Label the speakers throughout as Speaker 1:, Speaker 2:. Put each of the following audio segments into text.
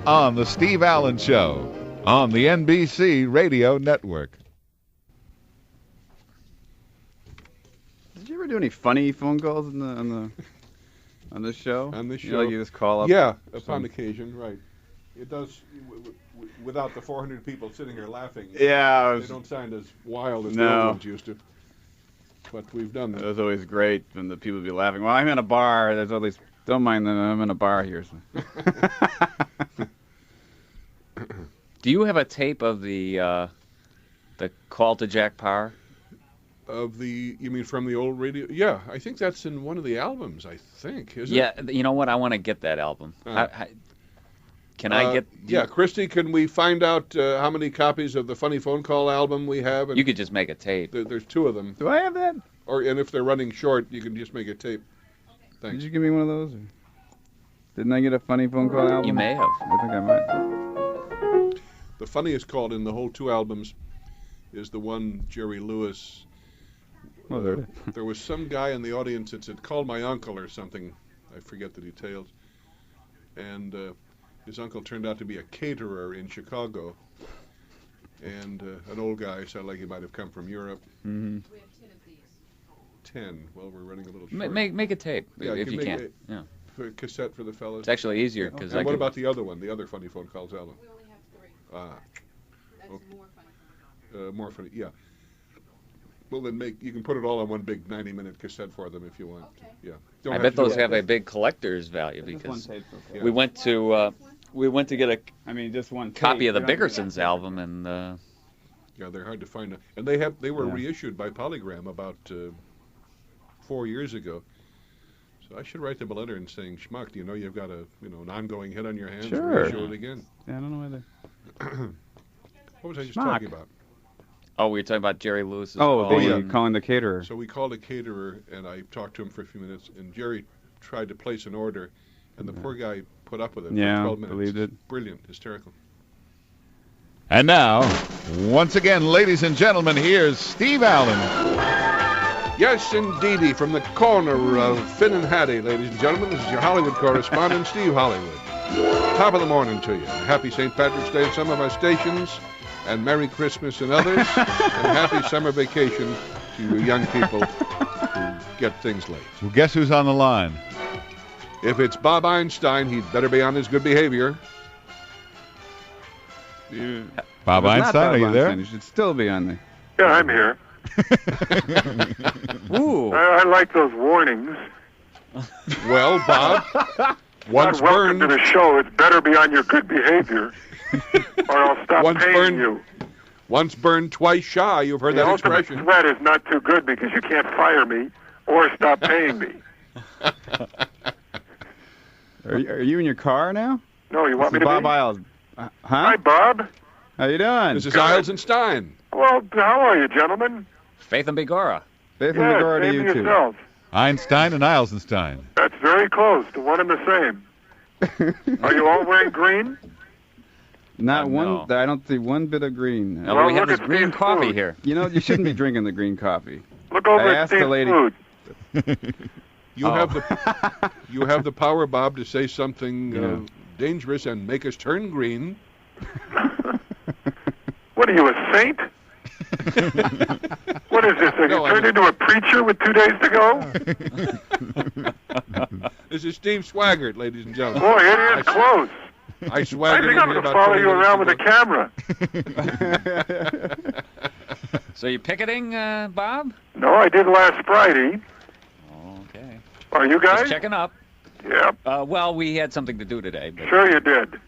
Speaker 1: On The Steve Allen Show on the NBC Radio Network.
Speaker 2: Did you ever do any funny phone calls on this show?
Speaker 3: On this show?
Speaker 2: You know, like you just call up?
Speaker 3: Yeah, upon occasion, right. It does, without the 400 people sitting here laughing.
Speaker 2: Yeah.
Speaker 3: They don't sound as wild as the old ones used to. But we've done that.
Speaker 2: It was always great when the people would be laughing. Well, I'm in a bar. There's always, don't mind that I'm in a bar here. So.
Speaker 4: Do you have a tape of the call to Jack Paar?
Speaker 3: You mean from the old radio? Yeah, I think that's in one of the albums, I think, isn't it?
Speaker 4: Yeah, you know what? I want to get that album. Can I get...
Speaker 3: Yeah, Christy, can we find out how many copies of the Funny Phone Call album we have? And
Speaker 4: you could just make a tape.
Speaker 3: There's 2 of them.
Speaker 2: Do I have that?
Speaker 3: And if they're running short, you can just make a tape. Thanks.
Speaker 2: Did you give me one of those? Or? Didn't I get a Funny Phone Call album?
Speaker 4: You may have.
Speaker 2: I think I might.
Speaker 3: The funniest call in the whole 2 albums is the one Jerry Lewis. There was some guy in the audience that said, "Call my uncle" or something. I forget the details. And his uncle turned out to be a caterer in Chicago. And an old guy, sounded like he might have come from Europe.
Speaker 2: Mm-hmm.
Speaker 5: We have 10 of these.
Speaker 3: 10. Well, we're running a little short.
Speaker 4: Make a tape if you
Speaker 3: make
Speaker 4: can. Yeah.
Speaker 3: A cassette for the fellas.
Speaker 4: It's actually easier because
Speaker 3: What about the other one, the other Funny Phone Calls album?
Speaker 5: We only have 3. That's
Speaker 3: okay.
Speaker 5: more funny.
Speaker 3: More funny, yeah. Well, then you can put it all on one big 90-minute cassette for them if you want.
Speaker 5: Okay.
Speaker 3: Yeah.
Speaker 4: I bet those have a big collector's value because we went to get a
Speaker 2: just one
Speaker 4: copy of the Bickersons album and
Speaker 3: yeah, they're hard to find. And they were reissued by Polygram about 4 years ago. So I should write them a letter and saying, "Schmuck, do you know you've got an ongoing hit on your hands?
Speaker 2: Sure.
Speaker 3: Reissue it again."
Speaker 2: Yeah, I don't know whether.
Speaker 3: What was I just talking about?
Speaker 4: Oh, we were talking about Jerry Lewis's
Speaker 2: calling the caterer.
Speaker 3: So we called a caterer, and I talked to him for a few minutes, and Jerry tried to place an order, and the poor guy put up with it for 12 minutes.
Speaker 2: Believed it.
Speaker 3: Brilliant, hysterical.
Speaker 1: And now, once again, ladies and gentlemen, here's Steve Allen.
Speaker 3: Yes, indeedy, from the corner of Finn and Hattie, ladies and gentlemen, this is your Hollywood correspondent, Steve Hollywood. Top of the morning to you. Happy St. Patrick's Day at some of our stations, and Merry Christmas in others, and happy summer vacation to you young people who get things late.
Speaker 1: Well, guess who's on the line?
Speaker 3: If it's Bob Einstein, he'd better be on his good behavior.
Speaker 1: Bob Einstein, are you there?
Speaker 2: You should still be on there.
Speaker 6: Yeah, I'm here.
Speaker 4: Ooh.
Speaker 6: I like those warnings.
Speaker 3: Well, Bob, once
Speaker 6: welcome
Speaker 3: burned...
Speaker 6: to the show. It's better be on your good behavior, or I'll stop paying you.
Speaker 3: Once burned, twice shy. You've heard that expression.
Speaker 6: The ultimate threat is not too good because you can't fire me or stop paying me.
Speaker 2: Are you in your car now?
Speaker 6: No, you want me to
Speaker 2: Bob
Speaker 6: be?
Speaker 2: Isles. Huh?
Speaker 6: Hi, Bob.
Speaker 2: How you doing?
Speaker 3: This is Illes and Stein.
Speaker 6: Well, how are you, gentlemen?
Speaker 4: Faith and Begora.
Speaker 2: Faith and Begora to
Speaker 6: same
Speaker 2: you
Speaker 6: to
Speaker 2: too.
Speaker 6: yourself.
Speaker 1: Einstein and Eisenstein.
Speaker 6: That's very close to one and the same. Are you all wearing green?
Speaker 2: Not one.
Speaker 4: No.
Speaker 2: I don't see one bit of green.
Speaker 4: No,
Speaker 6: Well,
Speaker 4: we have
Speaker 6: look
Speaker 4: this
Speaker 6: at
Speaker 4: green
Speaker 6: Steve's
Speaker 4: coffee
Speaker 6: food.
Speaker 4: here.
Speaker 2: You know, you shouldn't be drinking the green coffee.
Speaker 6: Look over
Speaker 2: I
Speaker 6: at
Speaker 2: asked the
Speaker 6: Steve's
Speaker 2: lady-
Speaker 6: food.
Speaker 3: You have the power, Bob, to say something dangerous and make us turn green.
Speaker 6: What are you, a saint? What is this? Have you turned into a preacher with 2 days to go?
Speaker 3: This is Steve Swaggart, ladies and gentlemen.
Speaker 6: Boy, it is close.
Speaker 3: I swaggered
Speaker 6: I think
Speaker 3: in
Speaker 6: I'm
Speaker 3: here
Speaker 6: going to
Speaker 3: about
Speaker 6: follow
Speaker 3: 20
Speaker 6: you around with
Speaker 3: minutes
Speaker 6: a camera.
Speaker 4: So you picketing, Bob?
Speaker 6: No, I did last Friday.
Speaker 4: Okay.
Speaker 6: Are you guys?
Speaker 4: Just checking up.
Speaker 6: Yep.
Speaker 4: Well, we had something to do today. But
Speaker 6: Sure you did.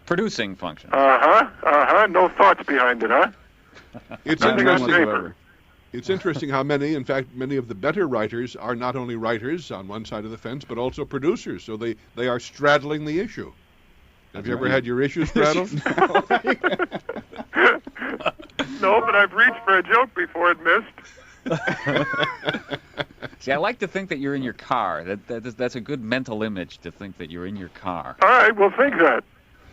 Speaker 4: producing function.
Speaker 6: No thoughts behind it, huh?
Speaker 3: It's
Speaker 6: Nothing on
Speaker 3: interesting.
Speaker 6: paper.
Speaker 3: It's interesting how many of the better writers are not only writers on one side of the fence, but also producers. So they are straddling the issue. Have you ever had your issue straddled?
Speaker 6: No, but I've reached for a joke before it missed.
Speaker 4: See, I like to think that you're in your car. That's a good mental image to think that you're in your car.
Speaker 6: All right, well, think that.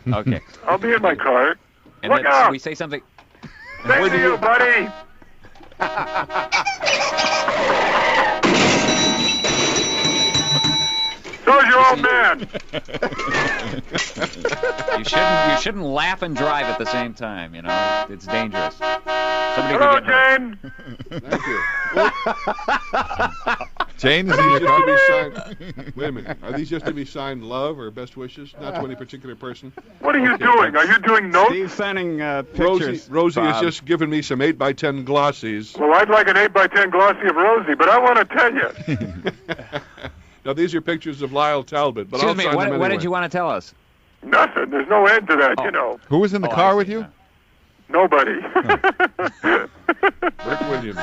Speaker 4: Okay.
Speaker 6: I'll be in my car.
Speaker 4: And
Speaker 6: Look
Speaker 4: then
Speaker 6: out!
Speaker 4: we say something.
Speaker 6: Thank you, buddy. So's your old man.
Speaker 4: You shouldn't laugh and drive at the same time. You know, it's dangerous. Somebody
Speaker 6: Hello,
Speaker 4: could get hurt.
Speaker 6: Jane.
Speaker 3: Thank you.
Speaker 1: Jane, is
Speaker 3: Are
Speaker 1: he
Speaker 3: these
Speaker 1: your
Speaker 3: just to
Speaker 1: car?
Speaker 3: be signed? Wait a minute. Are these just to be signed love or best wishes? Not to any particular person?
Speaker 6: What are you doing? Are you doing notes?
Speaker 2: Steve's sending pictures.
Speaker 3: Rosie has
Speaker 2: Bob.
Speaker 3: just given me some 8x10 glossies.
Speaker 6: Well, I'd like an 8x10 glossy of Rosie, but I want to tell you.
Speaker 3: Now, these are pictures of Lyle Talbot, but
Speaker 4: Excuse
Speaker 3: I'll
Speaker 4: me.
Speaker 3: sign them
Speaker 4: What
Speaker 3: anyway.
Speaker 4: did you want to tell us?
Speaker 6: Nothing. There's no end to that, you know.
Speaker 1: Who was in the
Speaker 4: Oh,
Speaker 1: car
Speaker 4: I
Speaker 1: with
Speaker 4: see
Speaker 1: you?
Speaker 4: now.
Speaker 6: Nobody.
Speaker 3: Rick Williams.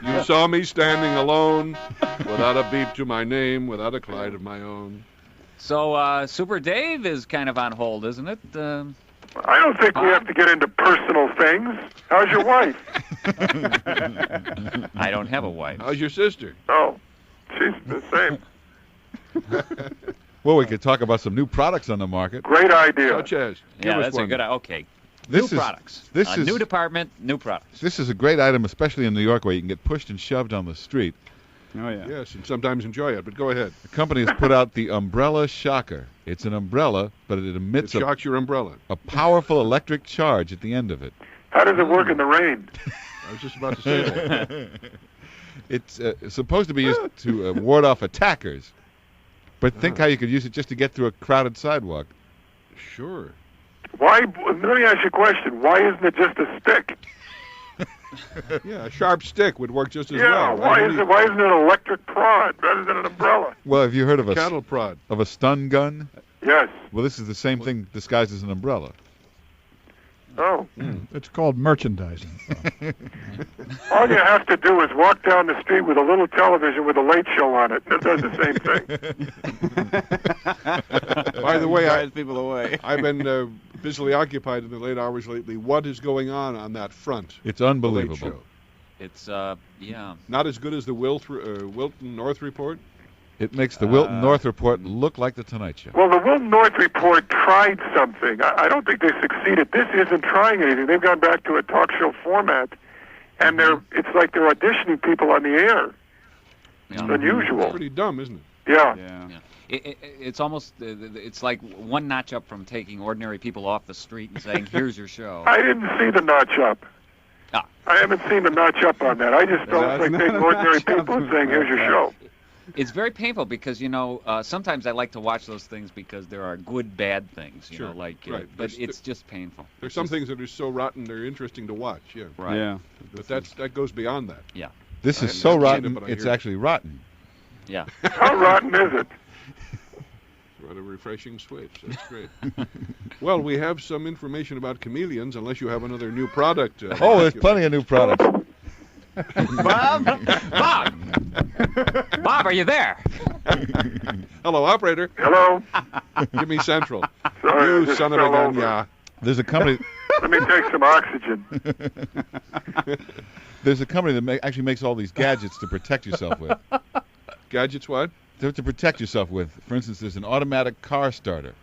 Speaker 3: You saw me standing alone, without a beat to my name, without a Clyde of my own.
Speaker 4: So, Super Dave is kind of on hold, isn't it?
Speaker 6: I don't think we have to get into personal things. How's your wife?
Speaker 4: I don't have a wife.
Speaker 3: How's your sister?
Speaker 6: Oh, she's the same.
Speaker 1: Well, we could talk about some new products on the market.
Speaker 6: Great idea.
Speaker 3: Such as? Give
Speaker 4: Yeah,
Speaker 3: us
Speaker 4: that's
Speaker 3: one.
Speaker 4: a good. Okay.
Speaker 1: This
Speaker 4: New
Speaker 1: is
Speaker 4: products.
Speaker 1: this is
Speaker 4: new department. New products.
Speaker 1: this is a great item, especially in New York, where you can get pushed and shoved on the street.
Speaker 2: Oh, yeah.
Speaker 3: Yes, and sometimes enjoy it, but go ahead.
Speaker 1: The company has put out the Umbrella Shocker. It's an umbrella, but it
Speaker 3: It
Speaker 1: emits
Speaker 3: shocks your umbrella.
Speaker 1: a powerful electric charge at the end of it.
Speaker 6: How does it work in the rain?
Speaker 3: I was just about to say that.
Speaker 1: It's supposed to be used to ward off attackers. But think how you could use it just to get through a crowded sidewalk.
Speaker 3: Sure.
Speaker 6: Why? Let me ask you a question. Why isn't it just a stick?
Speaker 3: Yeah, a sharp stick would work just as
Speaker 6: Yeah.
Speaker 3: well.
Speaker 6: Why isn't it an electric prod rather than an umbrella?
Speaker 1: Well, have you heard of
Speaker 3: Cattle prod.
Speaker 1: a stun gun?
Speaker 6: Yes.
Speaker 1: Well, this is the same thing disguised as an umbrella.
Speaker 6: Oh.
Speaker 7: It's called merchandising.
Speaker 6: All you have to do is walk down the street with a little television with a late show on it. It does the same thing.
Speaker 3: By the way,
Speaker 2: Drives people away.
Speaker 3: I've been busily occupied in the late hours lately. What is going on that front?
Speaker 1: It's
Speaker 3: The Late
Speaker 1: unbelievable.
Speaker 3: Show.
Speaker 4: It's yeah.
Speaker 3: Not as good as the Wilton North Report?
Speaker 1: It makes the Wilton North Report look like the Tonight Show.
Speaker 6: Well, the Wilton North Report tried something. I don't think they succeeded. This isn't trying anything. They've gone back to a talk show format, and it's like they're auditioning people on the air. It's
Speaker 4: Yeah.
Speaker 6: unusual.
Speaker 3: Pretty dumb, isn't it?
Speaker 6: Yeah.
Speaker 2: Yeah.
Speaker 4: It's almost it's like one notch up from taking ordinary people off the street and saying, "Here's your show."
Speaker 6: I didn't see the notch up.
Speaker 4: Ah.
Speaker 6: I haven't seen the notch up on that. I just felt
Speaker 2: That's
Speaker 6: like
Speaker 2: not
Speaker 6: taking
Speaker 2: a
Speaker 6: ordinary
Speaker 2: notch up.
Speaker 6: people and saying, "Here's your show."
Speaker 4: It's very painful because sometimes I like to watch those things because there are good bad things, you
Speaker 3: Sure.
Speaker 4: know, like
Speaker 3: Right.
Speaker 4: but
Speaker 3: There's-
Speaker 4: it's just painful.
Speaker 3: There's some things that are so rotten they're interesting to watch, yeah.
Speaker 4: Right.
Speaker 2: Yeah.
Speaker 3: But that goes beyond that.
Speaker 1: This
Speaker 3: I
Speaker 1: is
Speaker 3: haven't
Speaker 1: so
Speaker 3: seen it,
Speaker 1: rotten,
Speaker 3: but I
Speaker 1: it's
Speaker 3: hear it.
Speaker 1: actually rotten.
Speaker 4: Yeah.
Speaker 6: How rotten is it?
Speaker 3: What a refreshing switch. That's great. Well, we have some information about Chameleons, unless you have another new product.
Speaker 1: Oh, there's plenty of new products.
Speaker 2: Bob?
Speaker 4: Bob, are you there?
Speaker 3: Hello, operator.
Speaker 6: Hello?
Speaker 3: Give me Central.
Speaker 6: Sorry, I
Speaker 3: You
Speaker 6: just
Speaker 3: son of a
Speaker 6: fell
Speaker 3: gun,
Speaker 6: over.
Speaker 3: yeah.
Speaker 1: There's a company.
Speaker 6: Let me take some oxygen.
Speaker 1: There's a company that actually makes all these gadgets to protect yourself with.
Speaker 3: Gadgets what?
Speaker 1: To protect yourself with. For instance, there's an automatic car starter.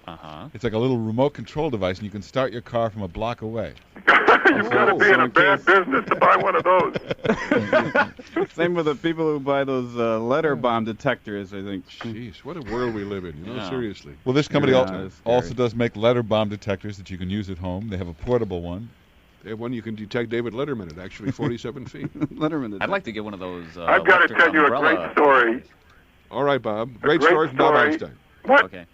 Speaker 4: Uh-huh.
Speaker 1: It's like a little remote control device, and you can start your car from a block away.
Speaker 6: You've got to be in a bad business to buy one of those.
Speaker 2: Same with the people who buy those letter bomb detectors, I think.
Speaker 3: Jeez, what a world we live in, you know,
Speaker 4: Yeah.
Speaker 3: seriously.
Speaker 1: Well, this company
Speaker 2: Yeah, that's scary.
Speaker 1: also does make letter bomb detectors that you can use at home. They have a portable one.
Speaker 3: They have one you can detect David Letterman at actually 47 feet.
Speaker 2: Letterman.
Speaker 4: I'd like to get one of those.
Speaker 6: I've got to
Speaker 4: electric
Speaker 6: tell you a
Speaker 4: umbrella.
Speaker 6: great story.
Speaker 3: All right, Bob. Great
Speaker 6: great
Speaker 3: story from Bob
Speaker 6: story.
Speaker 3: Einstein.
Speaker 6: What?
Speaker 4: Okay.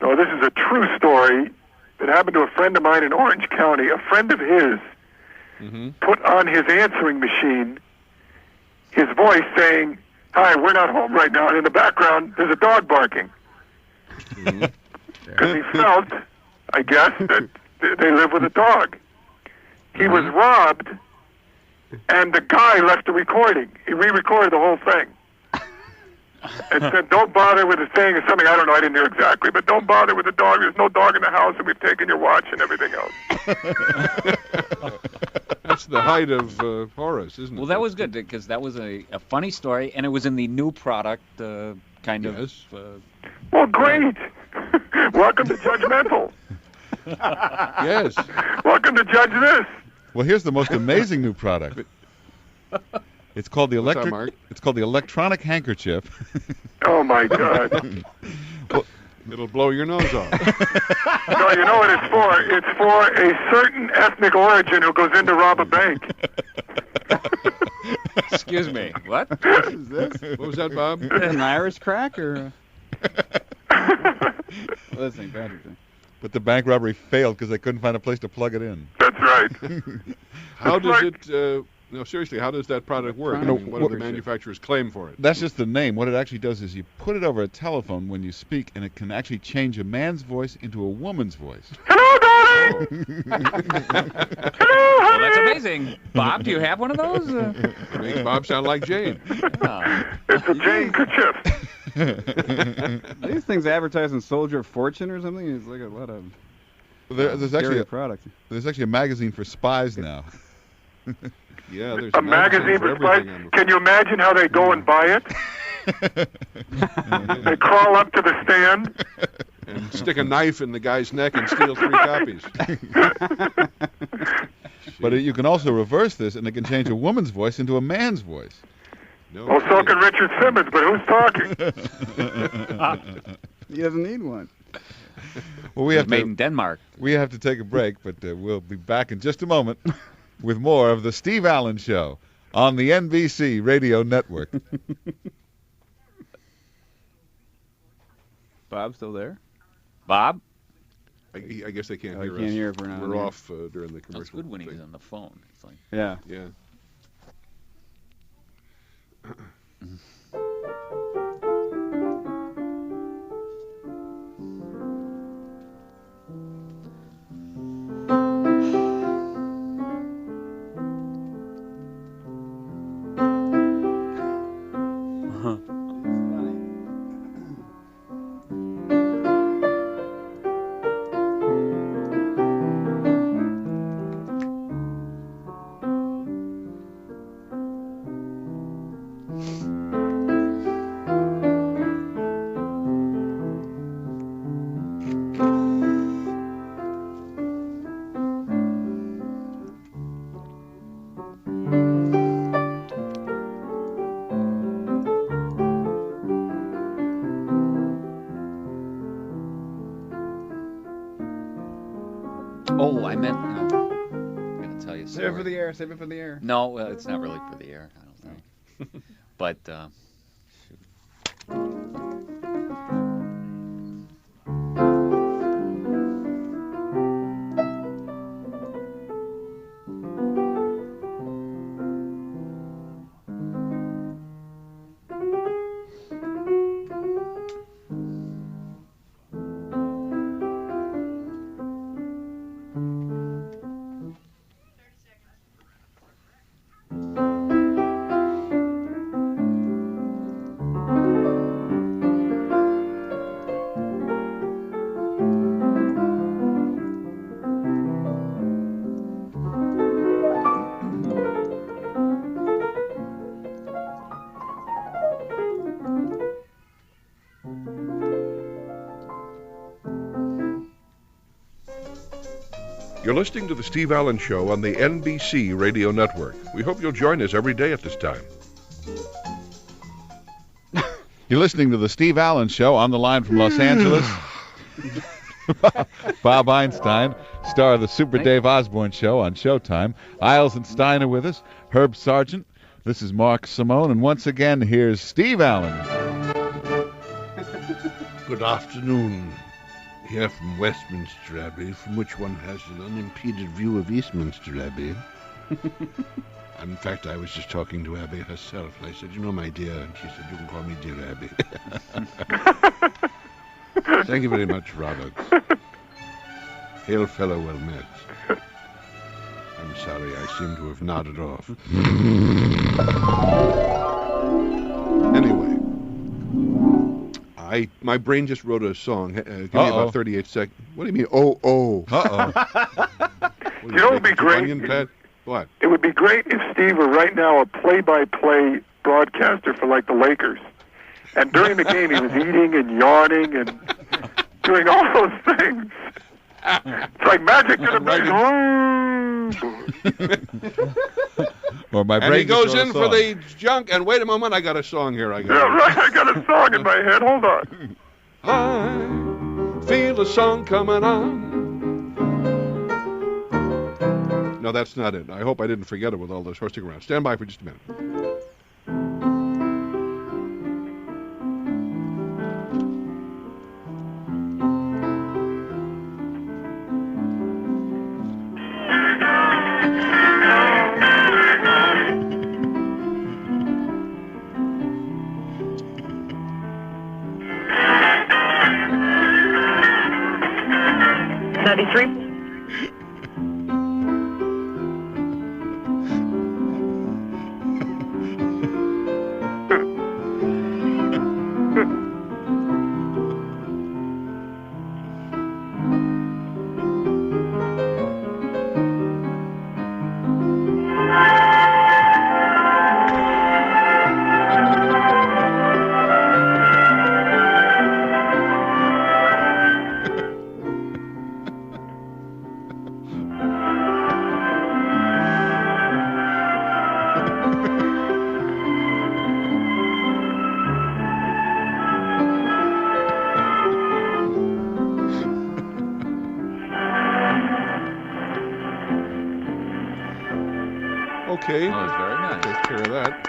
Speaker 6: No, this is a true story that happened to a friend of mine in Orange County. A friend of his
Speaker 3: Mm-hmm.
Speaker 6: put on his answering machine his voice saying, "Hi, we're not home right now." And in the background, there's a dog barking. Because he felt, I guess, that they live with a dog. He was robbed, and the guy left a recording. He re-recorded the whole thing. And said, "Don't bother with the thing," or something. I don't know. I didn't hear exactly. But don't bother with the dog. There's no dog in the house, and we've taken your watch and everything else.
Speaker 3: That's the height of Horace, isn't it?
Speaker 4: Well, that was good because that was a funny story, and it was in the new product kind
Speaker 3: Yes.
Speaker 4: of.
Speaker 6: Well, great. Welcome to Judgmental.
Speaker 3: Yes.
Speaker 6: Welcome to Judge This.
Speaker 1: Well, here's the most amazing new product. It's called the
Speaker 3: What's that,
Speaker 1: electric.
Speaker 3: Mark?
Speaker 1: It's called the electronic handkerchief.
Speaker 6: Oh my God!
Speaker 3: It'll blow your nose off.
Speaker 6: No, you know what it's for? It's for a certain ethnic origin who goes in to rob a bank.
Speaker 4: Excuse me. What?
Speaker 2: What is this?
Speaker 3: What was that, Bob?
Speaker 2: Is that an Irish crack or? That's St. Patrick's Day.
Speaker 1: But the bank robbery failed because they couldn't find a place to plug it in.
Speaker 6: That's right.
Speaker 3: How
Speaker 6: It's
Speaker 3: does
Speaker 6: like-
Speaker 3: it? No, seriously, how does that product work? I mean, what do the manufacturers claim for it?
Speaker 1: That's just the name. What it actually does is you put it over a telephone when you speak, and it can actually change a man's voice into a woman's voice.
Speaker 6: Hello, darling.
Speaker 4: Well, that's amazing. Bob, do you have one of those?
Speaker 3: Makes Bob sound like Jane.
Speaker 6: It's a Jane kerchief.
Speaker 2: These things advertised in Soldier of Fortune or something. It's like a lot of
Speaker 1: There's actually
Speaker 2: product.
Speaker 1: There's actually a magazine for spies now.
Speaker 3: Yeah, there's
Speaker 6: A magazine for spies. Can you imagine how they go and buy it? They crawl up to the stand.
Speaker 3: And stick a knife in the guy's neck and steal 3 copies.
Speaker 1: But you can also reverse this, and it can change a woman's voice into a man's voice.
Speaker 3: No
Speaker 6: Well, so can Richard Simmons, but who's talking?
Speaker 2: He doesn't need one.
Speaker 1: Well, we have
Speaker 4: Made
Speaker 1: to
Speaker 4: in Denmark.
Speaker 1: we have to take a break, but we'll be back in just a moment with more of the Steve Allen Show on the NBC Radio Network.
Speaker 2: Bob still there?
Speaker 4: Bob?
Speaker 3: I guess they can't
Speaker 2: Oh,
Speaker 3: hear
Speaker 2: you can't
Speaker 3: us.
Speaker 2: hear if we're not on
Speaker 3: We're
Speaker 2: here.
Speaker 3: off during the commercial.
Speaker 4: That's good when he was
Speaker 3: thing.
Speaker 4: on the phone. It's like,
Speaker 2: Yeah.
Speaker 3: Yeah.
Speaker 4: oh, I meant. I'm going to tell you a
Speaker 2: Save it for
Speaker 4: story.
Speaker 2: the air. Save it for the air.
Speaker 4: No, it's not really for the air, I don't think. But,
Speaker 8: You're listening to The Steve Allen Show on the NBC Radio Network. We hope you'll join us every day at this time.
Speaker 1: You're listening to the Steve Allen Show on the line from Los Angeles. Bob Einstein, star of the Super Dave Osborne Show on Showtime. Illes and Stein are with us. Herb Sargent. This is Mark Simone. And once again, here's Steve Allen.
Speaker 9: Good afternoon. Here from Westminster Abbey, from which one has an unimpeded view of Eastminster Abbey. In fact, I was just talking to Abby herself, and I said, "You know, my dear," and she said, "You can call me dear Abby." Thank you very much, Robert. Hail fellow, well met. I'm sorry, I seem to have nodded off.
Speaker 3: Anyway, my brain just wrote a song. Give me about 38 seconds. What do you mean? Oh.
Speaker 6: You know what would be great?
Speaker 3: Onion pad? What?
Speaker 6: It would be great if Steve were right now a play-by-play broadcaster for, like, the Lakers. And during the game, he was eating and yawning and doing all those things. It's like magic to the big.
Speaker 1: Or my
Speaker 3: And
Speaker 1: brain
Speaker 3: he goes
Speaker 1: just wrote
Speaker 3: in
Speaker 1: a
Speaker 3: for
Speaker 1: song.
Speaker 3: the junk. And wait a moment, I got a song here.
Speaker 6: Yeah, right. I got a song in my head. Hold on.
Speaker 3: I feel a song coming on. No, that's not it. I hope I didn't forget it with all this horsing around. Stand by for just a minute. Okay.
Speaker 4: Oh, it's very nice.
Speaker 3: Take care of that.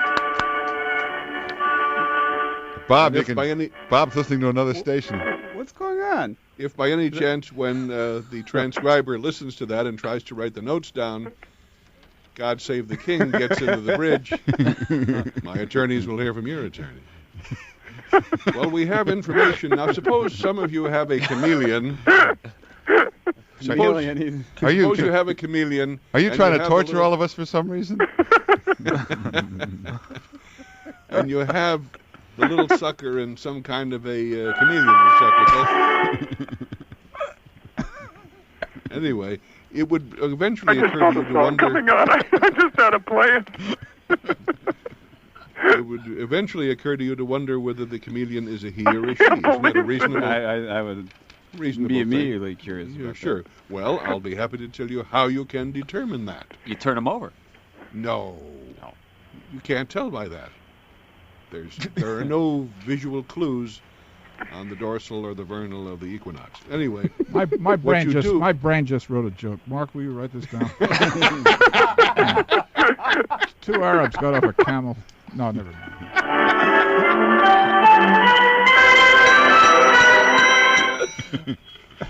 Speaker 1: Bob,
Speaker 3: And if by any,
Speaker 1: Bob's listening to another station.
Speaker 2: What's going on?
Speaker 3: if by any chance when the transcriber listens to that and tries to write the notes down, God Save the King gets into the bridge, my attorneys will hear from your attorney. Well, we have information. Now, suppose some of you have a chameleon. Suppose you have a chameleon.
Speaker 1: Are you
Speaker 3: and
Speaker 1: trying to
Speaker 3: have a
Speaker 1: torture
Speaker 3: little-
Speaker 1: all of us for some reason?
Speaker 3: And you have the little sucker in some kind of a chameleon receptacle. Anyway, it would
Speaker 6: I
Speaker 3: eventually
Speaker 6: just
Speaker 3: occur
Speaker 6: saw
Speaker 3: to you
Speaker 6: the
Speaker 3: to
Speaker 6: song
Speaker 3: wonder.
Speaker 6: coming on. I just had it playing.
Speaker 3: It would eventually occur to you to wonder whether the chameleon is a he or a she. Isn't that a reasonable?
Speaker 2: I would
Speaker 3: reasonable
Speaker 2: be
Speaker 3: thing?
Speaker 2: immediately curious
Speaker 3: Yeah,
Speaker 2: about
Speaker 3: sure. Well, I'll be happy to tell you how you can determine that.
Speaker 4: You turn them over.
Speaker 3: No. You can't tell by that. There are no visual clues on the dorsal or the vernal of the equinox. Anyway,
Speaker 7: My brain
Speaker 3: you
Speaker 7: just
Speaker 3: do-
Speaker 7: my brain just wrote a joke. Mark, will you write this down? Two Arabs got off a camel. No, never mind.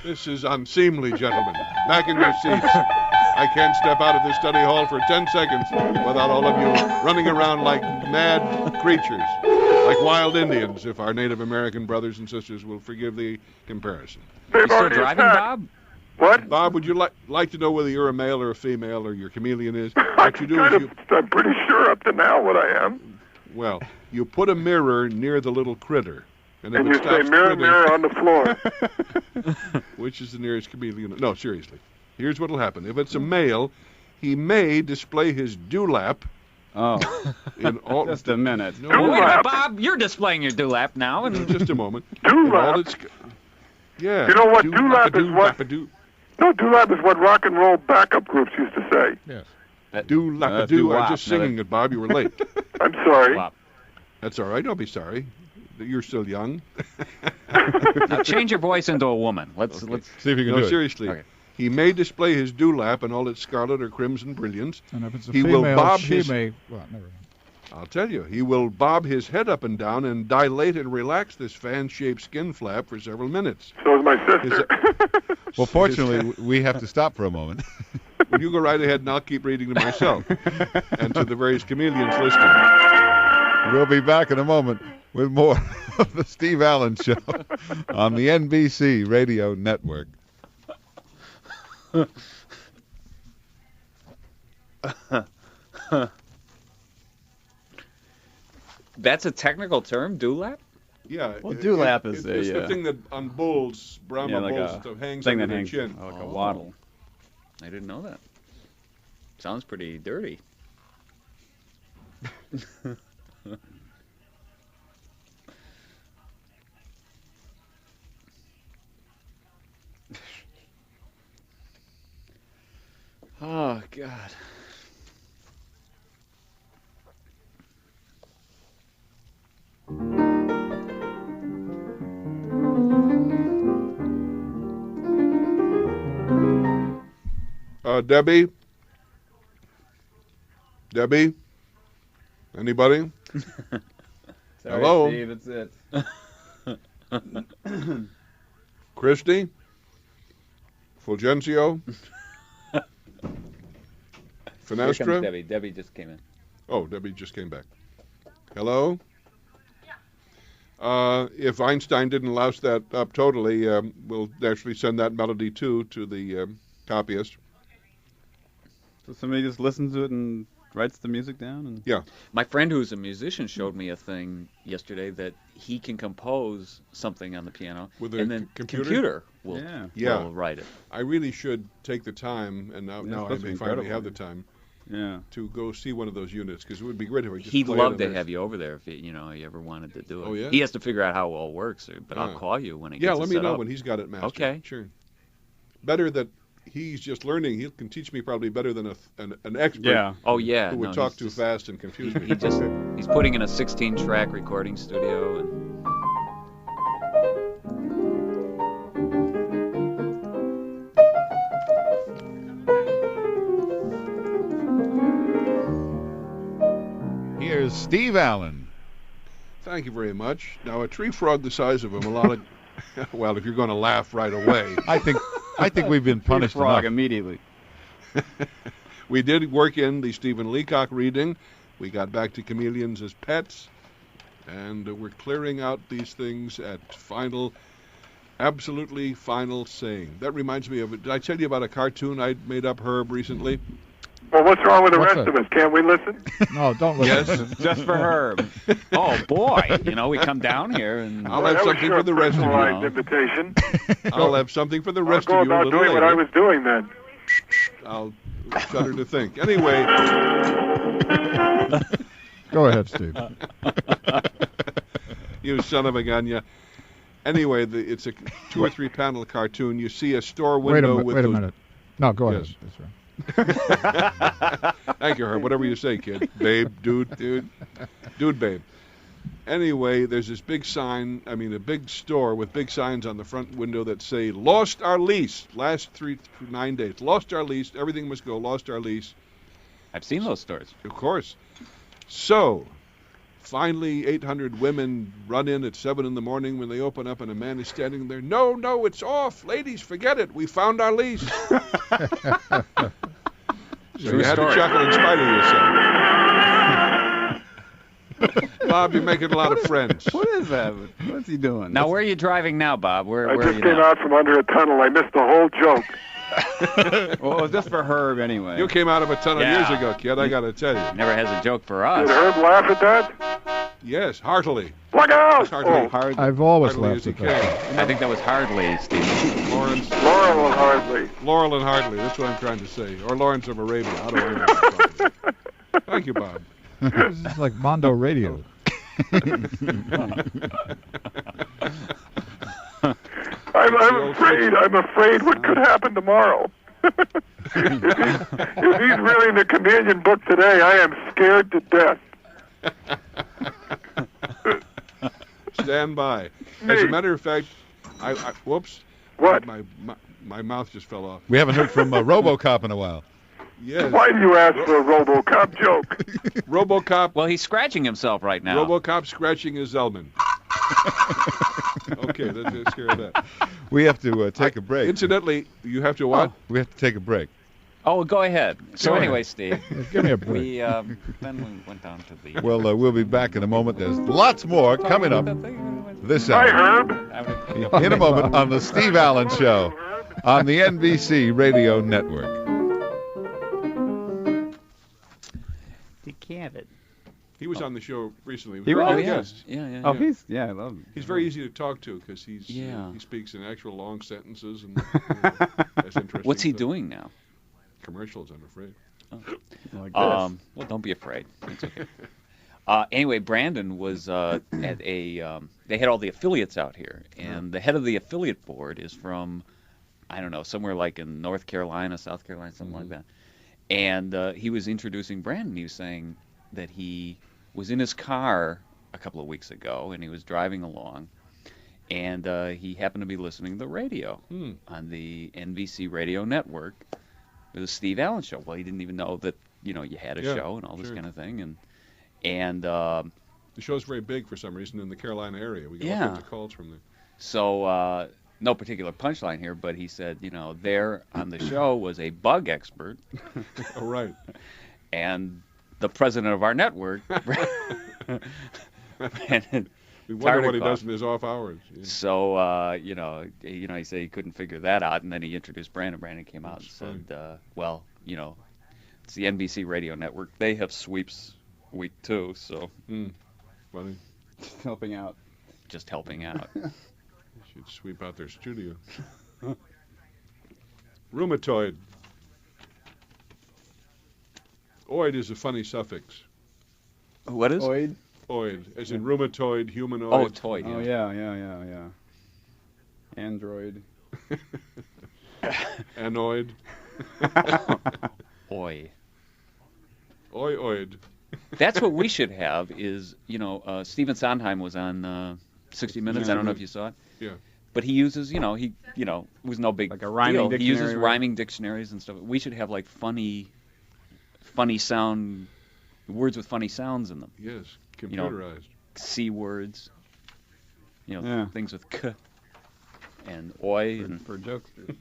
Speaker 3: this is unseemly, gentlemen. Back in your seats. I can't step out of this study hall for 10 seconds without all of you running around like mad creatures, like wild Indians, if our Native American brothers and sisters will forgive the comparison.
Speaker 6: They've
Speaker 4: You still
Speaker 6: already
Speaker 4: driving,
Speaker 6: attacked.
Speaker 4: Bob?
Speaker 6: What?
Speaker 3: Bob, would you like to know whether you're a male or a female or your chameleon is?
Speaker 6: I'm
Speaker 3: What you do is
Speaker 6: I'm pretty sure up to now what I am.
Speaker 3: well, you put a mirror near the little critter. And if
Speaker 6: And
Speaker 3: it
Speaker 6: you say,
Speaker 3: stops
Speaker 6: mirror,
Speaker 3: crittering,
Speaker 6: mirror on the floor.
Speaker 3: which is the nearest chameleon? No, seriously. Here's what'll happen. If it's a male, he may display his dewlap
Speaker 2: Oh,
Speaker 3: in all.
Speaker 2: just a minute.
Speaker 3: No,
Speaker 4: Wait a
Speaker 6: Dewlap.
Speaker 4: minute, Bob. You're displaying your dewlap now.
Speaker 3: no,
Speaker 4: And
Speaker 3: just a moment.
Speaker 6: Dewlap?
Speaker 3: In all its- Yeah.
Speaker 6: You know what? Dewlap is what-
Speaker 3: Dewlap-a-doo.
Speaker 6: No, dewlap is what rock and roll backup groups used to say.
Speaker 7: Yes.
Speaker 3: Dewlap-a-doo.
Speaker 2: doo-wop,
Speaker 3: I'm just singing it, Bob. You were late.
Speaker 6: I'm sorry.
Speaker 4: Bob.
Speaker 3: That's all right. Don't be sorry. You're still young.
Speaker 4: Now change your voice into a woman. Let's
Speaker 1: See if you can
Speaker 3: No,
Speaker 1: do it.
Speaker 3: seriously.
Speaker 4: Okay.
Speaker 3: He may display his dewlap in all its scarlet or crimson brilliance.
Speaker 7: And if it's a
Speaker 3: He will
Speaker 7: female,
Speaker 3: bob
Speaker 7: she
Speaker 3: his-
Speaker 7: may. Well, never mind.
Speaker 3: I'll tell you, he will bob his head up and down and dilate and relax this fan-shaped skin flap for several minutes.
Speaker 6: So is my sister.
Speaker 1: Well, fortunately, we have to stop for a moment.
Speaker 3: Well, you go right ahead, and I'll keep reading to myself and to the various chameleons listening.
Speaker 1: We'll be back in a moment with more of the Steve Allen Show on the NBC Radio Network.
Speaker 4: That's a technical term, dewlap?
Speaker 3: Yeah.
Speaker 2: Well, dewlap is
Speaker 3: it's
Speaker 2: a,
Speaker 3: the thing that on bulls, Brahma
Speaker 2: yeah, like
Speaker 3: bulls,
Speaker 2: a
Speaker 3: that hangs
Speaker 2: thing
Speaker 3: under
Speaker 2: that
Speaker 3: their
Speaker 2: hangs
Speaker 3: chin.
Speaker 2: like a waddle.
Speaker 4: I didn't know that. Sounds pretty dirty. Oh, God.
Speaker 3: Debbie? Debbie? Anybody?
Speaker 2: Sorry,
Speaker 3: Hello?
Speaker 2: Steve, it's it.
Speaker 3: Christy? Fulgencio?
Speaker 4: Here
Speaker 3: Finestra?
Speaker 4: comes Debbie. Debbie just came in.
Speaker 3: Oh, Debbie just came back. Hello? If Einstein didn't louse that up totally, we'll actually send that melody too to the copyist.
Speaker 2: So somebody just listens to it and writes the music down? And
Speaker 3: Yeah.
Speaker 4: My friend who's a musician showed me a thing yesterday that he can compose something on the piano,
Speaker 3: With a
Speaker 4: and then
Speaker 3: computer?
Speaker 4: will
Speaker 3: Yeah.
Speaker 4: write it.
Speaker 3: I really should take the time, and now
Speaker 2: it's
Speaker 3: I
Speaker 2: supposed to
Speaker 3: may
Speaker 2: be
Speaker 3: finally
Speaker 2: incredible.
Speaker 3: have the time
Speaker 2: Yeah.
Speaker 3: to go see one of those units, because it would be great if I just
Speaker 4: He'd
Speaker 3: played
Speaker 4: love
Speaker 3: on
Speaker 4: to
Speaker 3: this.
Speaker 4: have you over there if you ever wanted to do it.
Speaker 3: Oh, yeah?
Speaker 4: He has to figure out how it all works, but I'll
Speaker 3: Yeah.
Speaker 4: call you when it
Speaker 3: Yeah,
Speaker 4: gets
Speaker 3: let
Speaker 4: it
Speaker 3: me
Speaker 4: set
Speaker 3: know
Speaker 4: up.
Speaker 3: when he's got it mastered.
Speaker 4: Okay.
Speaker 3: Sure. Better that he's just learning. He can teach me probably better than an expert
Speaker 2: Yeah.
Speaker 4: Oh yeah.
Speaker 3: who would
Speaker 4: no,
Speaker 3: talk
Speaker 4: he's
Speaker 3: too
Speaker 4: just-
Speaker 3: fast and confuse me.
Speaker 4: He's putting in a 16-track recording studio and.
Speaker 1: Here's Steve Allen.
Speaker 3: Thank you very much. Now, a tree frog the size of a melodic... well, if you're going to laugh right away.
Speaker 1: I think we've been punished
Speaker 2: Frog
Speaker 1: enough.
Speaker 2: immediately.
Speaker 3: We did work in the Stephen Leacock reading. We got back to Chameleons as pets. And we're clearing out these things at final, absolutely final saying. That reminds me of... Did I tell you about a cartoon I made up, Herb, recently?
Speaker 6: Well, what's wrong with the
Speaker 7: What's
Speaker 6: rest
Speaker 7: that?
Speaker 6: of us? Can't we listen?
Speaker 7: No, don't listen.
Speaker 3: Yes.
Speaker 2: Just for Herb.
Speaker 4: Oh boy, we come down here and.
Speaker 3: I'll
Speaker 6: Well,
Speaker 3: have
Speaker 6: that was
Speaker 3: something
Speaker 6: sure
Speaker 3: for the rest of you.
Speaker 6: personalized invitation.
Speaker 3: I'll have something for the
Speaker 6: I'll
Speaker 3: rest
Speaker 6: go
Speaker 3: of you a
Speaker 6: about
Speaker 3: little
Speaker 6: doing what I
Speaker 3: later.
Speaker 6: was doing then.
Speaker 3: I'll shudder to think. Anyway,
Speaker 7: Go ahead, Steve.
Speaker 3: you son of a gun, you. Anyway, it's a 2 or 3 panel cartoon. You see a store window with
Speaker 7: Wait a
Speaker 3: those...
Speaker 7: minute. No, go ahead.
Speaker 3: Yes.
Speaker 7: That's right.
Speaker 3: Thank you, Herb. Whatever you say, kid. Babe, dude, babe. Anyway, there's this big sign, a big store with big signs on the front window that say, lost our lease, last 9 days. Lost our lease, everything must go, lost our lease.
Speaker 4: I've seen those stores.
Speaker 3: Of course. So, finally, 800 women run in at 7 in the morning when they open up and a man is standing there. No, it's off. Ladies, forget it. We found our lease. So you had to chuckle in spite of yourself. Bob, you're making a lot of friends.
Speaker 2: What is that? What's he doing?
Speaker 4: Now, where are you driving now, Bob? Where
Speaker 6: I
Speaker 4: are
Speaker 6: just
Speaker 4: you
Speaker 6: came
Speaker 4: now?
Speaker 6: out from under a tunnel. I missed the whole joke.
Speaker 2: Well, it was just for Herb anyway.
Speaker 3: You came out of a tunnel
Speaker 4: Yeah.
Speaker 3: years ago, kid. I got to tell you.
Speaker 4: Never has a joke for
Speaker 6: Did
Speaker 4: us.
Speaker 6: Herb laugh at that?
Speaker 3: Yes, heartily.
Speaker 6: Look out!
Speaker 3: Heartily.
Speaker 6: Oh,
Speaker 2: Hard.
Speaker 7: I've always
Speaker 3: Heartily as
Speaker 7: laughed
Speaker 3: he
Speaker 7: at that.
Speaker 3: can.
Speaker 4: I think that was Hardly, Steve.
Speaker 3: Lawrence,
Speaker 6: Laurel and Hardly.
Speaker 3: Laurel and Hardly. That's what I'm trying to say. Or Lawrence of Arabia. How do I know that? Thank you, Bob.
Speaker 7: This is like Mondo Radio.
Speaker 6: I'm afraid what could happen tomorrow. if he's reading the Chameleon book today, I am scared to death.
Speaker 3: Stand by. As a matter of fact, I whoops.
Speaker 6: What?
Speaker 3: My mouth just fell off.
Speaker 1: We haven't heard from RoboCop in a while.
Speaker 3: Yes.
Speaker 6: Why do you ask for a RoboCop joke?
Speaker 3: RoboCop.
Speaker 4: Well, he's scratching himself right now.
Speaker 3: RoboCop scratching his Zellman. Okay, let's hear that.
Speaker 1: We have to take a break.
Speaker 3: Incidentally, you have to what?
Speaker 1: We have to take a break.
Speaker 4: Oh, go ahead. So
Speaker 1: Go ahead.
Speaker 4: anyway, Steve,
Speaker 7: Give me a break.
Speaker 4: then we went down to the.
Speaker 1: Well, we'll be back in a moment. There's lots more coming up this
Speaker 6: Hi,
Speaker 1: hour.
Speaker 6: Herb.
Speaker 1: In a moment on the Steve Allen Show on the NBC Radio Network.
Speaker 2: Decanted.
Speaker 3: He was on the show recently.
Speaker 2: He was?
Speaker 3: a
Speaker 2: Oh,
Speaker 3: good
Speaker 2: yeah.
Speaker 3: guest.
Speaker 4: Yeah.
Speaker 2: Oh, I love him.
Speaker 3: He's very easy to talk to because he speaks in actual long sentences and that's interesting.
Speaker 4: What's he
Speaker 3: stuff.
Speaker 4: doing now?
Speaker 3: Commercials, I'm afraid.
Speaker 2: Like this.
Speaker 4: Well, don't be afraid. It's okay. Anyway, Brandon was at a. They had all the affiliates out here, and the head of the affiliate board is from, I don't know, somewhere like in North Carolina, South Carolina, something like that. And he was introducing Brandon. He was saying that he was in his car a couple of weeks ago, and he was driving along, and he happened to be listening to the radio on the NBC Radio Network. the Steve Allen Show. Well, he didn't even know that, you had a show and all this kind of thing. And
Speaker 3: the show's very big for some reason in the Carolina area. We get all kinds of calls from there.
Speaker 4: So, no particular punchline here, but he said, there on the show was a bug expert.
Speaker 3: Oh, right.
Speaker 4: And the president of our network.
Speaker 3: We wonder what he does in his off hours. Yeah.
Speaker 4: So, he said he couldn't figure that out, and then he introduced Brandon. Brandon came out and said, it's the NBC Radio Network. They have sweeps week too, so.
Speaker 3: Funny.
Speaker 2: Just helping out.
Speaker 4: Just helping out.
Speaker 3: Should sweep out their studio. Rheumatoid. Oid is a funny suffix.
Speaker 4: What is?
Speaker 2: Oid?
Speaker 3: Oid, as in rheumatoid, humanoid.
Speaker 4: Oh, toid.
Speaker 2: Oh, yeah. Android.
Speaker 3: Anoid.
Speaker 4: Oi.
Speaker 3: Oid.
Speaker 4: That's what we should have is, Stephen Sondheim was on 60 Minutes. I don't know if you saw it.
Speaker 3: Yeah.
Speaker 4: But he uses, it was no big
Speaker 2: like a rhyming
Speaker 4: deal. He
Speaker 2: dictionary,
Speaker 4: uses rhyming dictionaries and stuff. We should have like funny sound, words with funny sounds in them.
Speaker 3: Yes, computerized.
Speaker 4: C words, things with k and oi.
Speaker 2: For jokesters.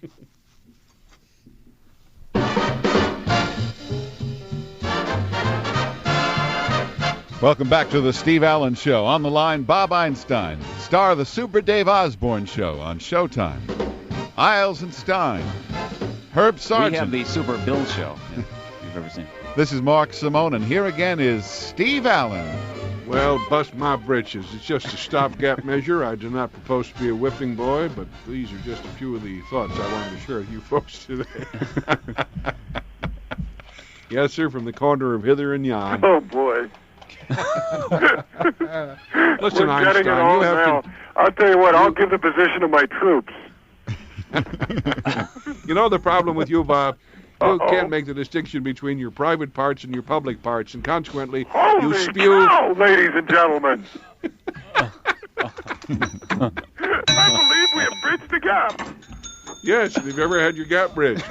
Speaker 1: Welcome back to the Steve Allen Show. On the line, Bob Einstein, star of the Super Dave Osborne Show on Showtime. Illes Stein, Herb Sargent.
Speaker 4: We have the Super Bill Show, if you've ever seen.
Speaker 1: This is Mark Simone, and here again is Steve Allen.
Speaker 3: Well, bust my britches. It's just a stopgap measure. I do not propose to be a whipping boy, but these are just a few of the thoughts I wanted to share with you folks today. Yes, sir, from the corner of hither and yon.
Speaker 6: Oh, boy.
Speaker 3: Listen,
Speaker 6: We're getting
Speaker 3: Einstein,
Speaker 6: it all
Speaker 3: you
Speaker 6: now.
Speaker 3: have
Speaker 6: I'll tell you what, I'll give the position to my troops.
Speaker 3: You know the problem with you, Bob? You can't make the distinction between your private parts and your public parts, and consequently,
Speaker 6: Holy
Speaker 3: you spew...
Speaker 6: cow, ladies and gentlemen. I believe we have bridged the gap.
Speaker 3: Yes, if you've ever had your gap bridged.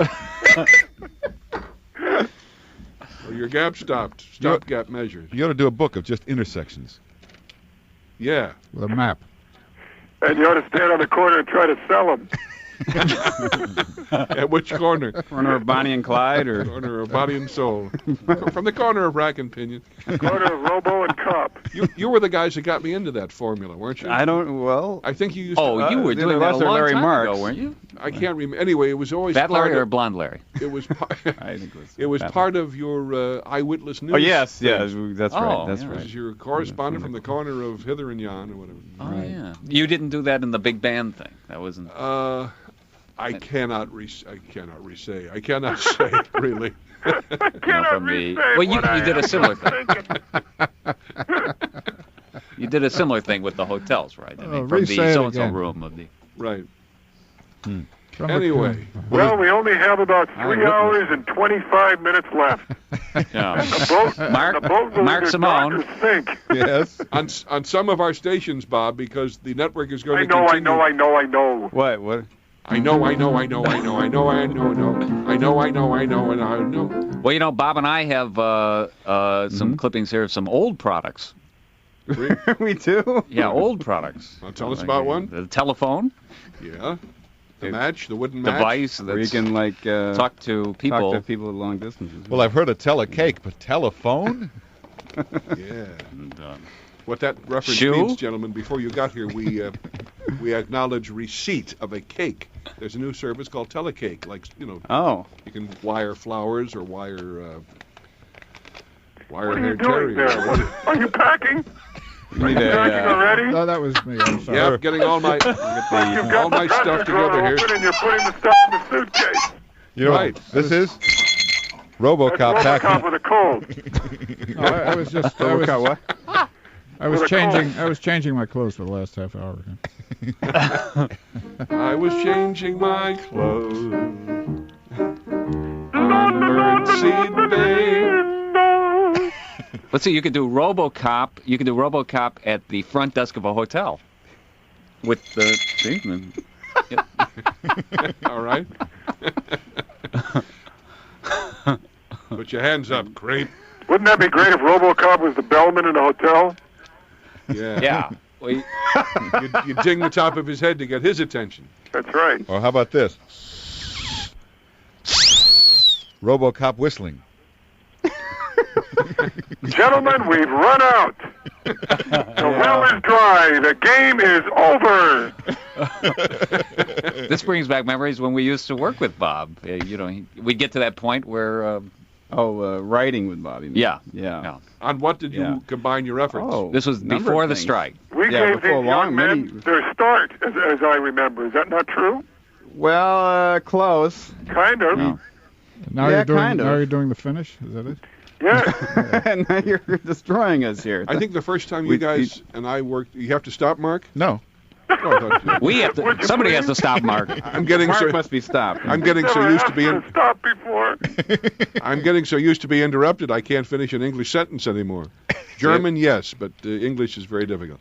Speaker 3: Or your gap stopgap measures.
Speaker 1: You ought to do a book of just intersections.
Speaker 3: Yeah.
Speaker 7: With a map.
Speaker 6: And you ought to stand on the corner and try to sell them.
Speaker 3: At which corner?
Speaker 2: Corner of Bonnie and Clyde, or
Speaker 3: Corner of Body and Soul. From the corner of Rack and Pinion.
Speaker 6: Corner of Robo and Cop.
Speaker 3: You were the guys that got me into that formula, weren't you?
Speaker 2: I
Speaker 3: think you used to...
Speaker 4: Oh, you were
Speaker 2: the
Speaker 4: doing that a
Speaker 2: lesser
Speaker 4: long
Speaker 2: Larry
Speaker 4: time
Speaker 2: Marks.
Speaker 4: ago, weren't you?
Speaker 3: I can't remember. Anyway, it was always
Speaker 4: Fat
Speaker 3: part
Speaker 4: Larry or
Speaker 3: of...
Speaker 4: Blonde Larry?
Speaker 3: It was part...
Speaker 2: I think
Speaker 3: it was part of your eyewitness news.
Speaker 2: Oh, yes,
Speaker 3: thing.
Speaker 2: that's
Speaker 4: Oh,
Speaker 2: right. That's
Speaker 4: yeah.
Speaker 3: This
Speaker 2: right.
Speaker 3: is your correspondent from the corner of hither and yon, or whatever.
Speaker 4: Oh,
Speaker 2: Right.
Speaker 4: yeah. You didn't do that in the big band thing. That wasn't...
Speaker 3: I cannot say, really.
Speaker 6: I cannot
Speaker 4: from the-
Speaker 6: re-say
Speaker 4: well, you
Speaker 6: what I
Speaker 4: did a
Speaker 6: am
Speaker 4: similar thing.
Speaker 6: thinking.
Speaker 4: You did a similar thing with the hotels, right? I mean, from
Speaker 7: re-say
Speaker 4: the
Speaker 7: it
Speaker 4: so-and-so
Speaker 7: again.
Speaker 4: room of the...
Speaker 3: Right.
Speaker 7: From
Speaker 3: Anyway.
Speaker 6: Well, we only have about 3 hours and 25 minutes left.
Speaker 4: Yeah.
Speaker 6: The boat,
Speaker 4: Mark-
Speaker 6: the boat will
Speaker 4: Mark
Speaker 6: either
Speaker 4: Simone.
Speaker 6: dock or sink.
Speaker 1: Yes.
Speaker 3: On some of our stations, Bob, because the network is going
Speaker 6: I
Speaker 3: to
Speaker 6: know.
Speaker 3: continue...
Speaker 2: What?
Speaker 3: I know, and I know.
Speaker 4: Well, Bob and I have some clippings here of some old products.
Speaker 2: We do?
Speaker 4: Yeah, old products.
Speaker 3: Well, tell us about one.
Speaker 4: The telephone
Speaker 3: Yeah. The match, the wooden match.
Speaker 4: device
Speaker 2: Where you
Speaker 4: that's
Speaker 2: can, like,
Speaker 4: talk to people.
Speaker 2: talk to people at long distances.
Speaker 1: Well, I've heard of telecake, but telephone?
Speaker 3: Yeah.
Speaker 4: And,
Speaker 3: What that reference
Speaker 4: Shoe?
Speaker 3: means, gentlemen, before you got here, we acknowledge receipt of a cake. There's a new service called Telecake. Like,
Speaker 2: Oh.
Speaker 3: you can wire flowers or wire
Speaker 6: What are you
Speaker 3: haired
Speaker 6: doing
Speaker 3: terriers.
Speaker 6: there? Are you packing?
Speaker 2: You
Speaker 6: Are you
Speaker 2: need a,
Speaker 6: packing already?
Speaker 7: No, that was me. I'm sorry.
Speaker 3: Yeah, getting all my
Speaker 6: You've got
Speaker 3: all my
Speaker 6: the
Speaker 3: stuff
Speaker 6: dresser
Speaker 3: together
Speaker 6: drawer
Speaker 3: here.
Speaker 6: open and you're putting the stuff in the suitcase.
Speaker 1: You know,
Speaker 3: Right.
Speaker 1: This is
Speaker 6: That's
Speaker 1: RoboCop
Speaker 6: Robocop
Speaker 1: packing.
Speaker 6: with a cold.
Speaker 7: No, I was just. I was,
Speaker 2: what?
Speaker 7: I was
Speaker 6: With a
Speaker 7: changing.
Speaker 6: cold.
Speaker 7: I was changing my clothes for the last half hour.
Speaker 3: I was changing my clothes on Birdseed Bay.
Speaker 4: let's see, you could do RoboCop. You could do RoboCop at the front desk of a hotel with the thing.
Speaker 3: All right. Put your hands up, creep.
Speaker 6: Wouldn't that be great if RoboCop was the bellman in a hotel?
Speaker 3: Yeah.
Speaker 4: Yeah. Well,
Speaker 3: You ding the top of his head to get his attention.
Speaker 6: That's right.
Speaker 1: Or how about this? RoboCop whistling.
Speaker 6: Gentlemen, we've run out. The well is dry. The game is over.
Speaker 4: this brings back memories when we used to work with Bob. We'd get to that point where.
Speaker 2: Writing with Bobby.
Speaker 4: Yeah.
Speaker 3: On what did you combine your efforts?
Speaker 2: Oh,
Speaker 4: This was
Speaker 2: number
Speaker 4: before
Speaker 2: of
Speaker 4: the
Speaker 2: things.
Speaker 4: strike.
Speaker 6: We
Speaker 2: Yeah,
Speaker 6: gave
Speaker 2: before
Speaker 6: these
Speaker 2: long,
Speaker 6: young men
Speaker 2: many-
Speaker 6: their start, as I remember. Is that not true?
Speaker 2: Well, close.
Speaker 6: Kind of.
Speaker 4: No.
Speaker 7: Now
Speaker 2: Yeah,
Speaker 7: you're doing.
Speaker 2: kind of.
Speaker 7: Now you're doing the finish. Is that it?
Speaker 6: Yeah.
Speaker 2: Now you're destroying us here.
Speaker 3: I think the first time you guys and I worked, you have to stop, Mark?
Speaker 1: No.
Speaker 4: We have to. Somebody has to stop Mark.
Speaker 3: I'm getting
Speaker 2: Mark
Speaker 3: so
Speaker 2: must be stopped.
Speaker 3: I'm getting so
Speaker 6: Never
Speaker 3: used to being
Speaker 6: asked to stop before.
Speaker 3: I'm getting so used to be interrupted I can't finish an English sentence anymore. German, yes, but English is very difficult.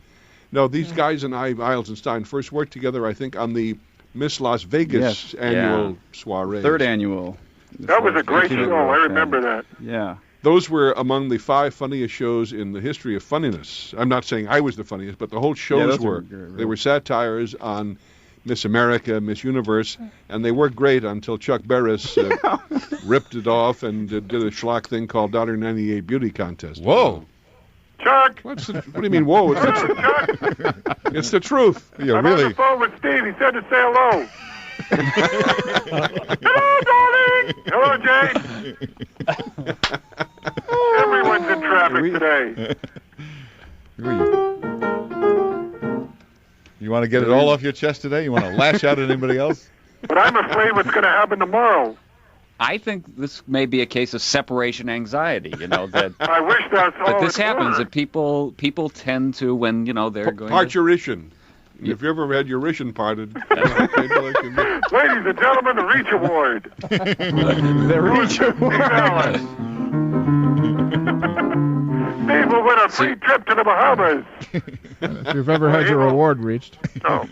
Speaker 3: No, these guys and I, Illes and Stein, first worked together, I think, on the Miss Las Vegas annual soiree.
Speaker 2: Third annual.
Speaker 6: That was a great
Speaker 2: Yeah.
Speaker 6: show. I remember that.
Speaker 2: Yeah.
Speaker 3: Those were among the 5 funniest shows in the history of funniness. I'm not saying I was the funniest, but the whole shows
Speaker 2: those were
Speaker 3: were.
Speaker 2: great.
Speaker 3: They were satires on Miss America, Miss Universe, and they worked great until Chuck Barris ripped it off and did a schlock thing called $1.98 Beauty Contest.
Speaker 1: Whoa.
Speaker 6: Chuck.
Speaker 3: What do you mean, whoa? It's the truth.
Speaker 1: You're
Speaker 6: I'm on
Speaker 1: really.
Speaker 6: the phone with Steve. He said to say hello. Hello, darling. Hello, Jane. Everyone's in traffic today.
Speaker 1: You want to get it all off your chest today? You want to lash out at anybody else?
Speaker 6: But I'm afraid what's going to happen tomorrow.
Speaker 4: I think this may be a case of separation anxiety. That
Speaker 6: I wish that's all.
Speaker 4: that this
Speaker 6: it
Speaker 4: happens.
Speaker 6: were.
Speaker 4: That people tend to when they're going.
Speaker 3: Parturition. If you ever had your ration parted.
Speaker 6: Ladies and gentlemen, the Reach Award.
Speaker 2: The Reach
Speaker 6: Award. Steve will win a free trip to the Bahamas.
Speaker 7: If you've ever had your reward reached.
Speaker 6: No.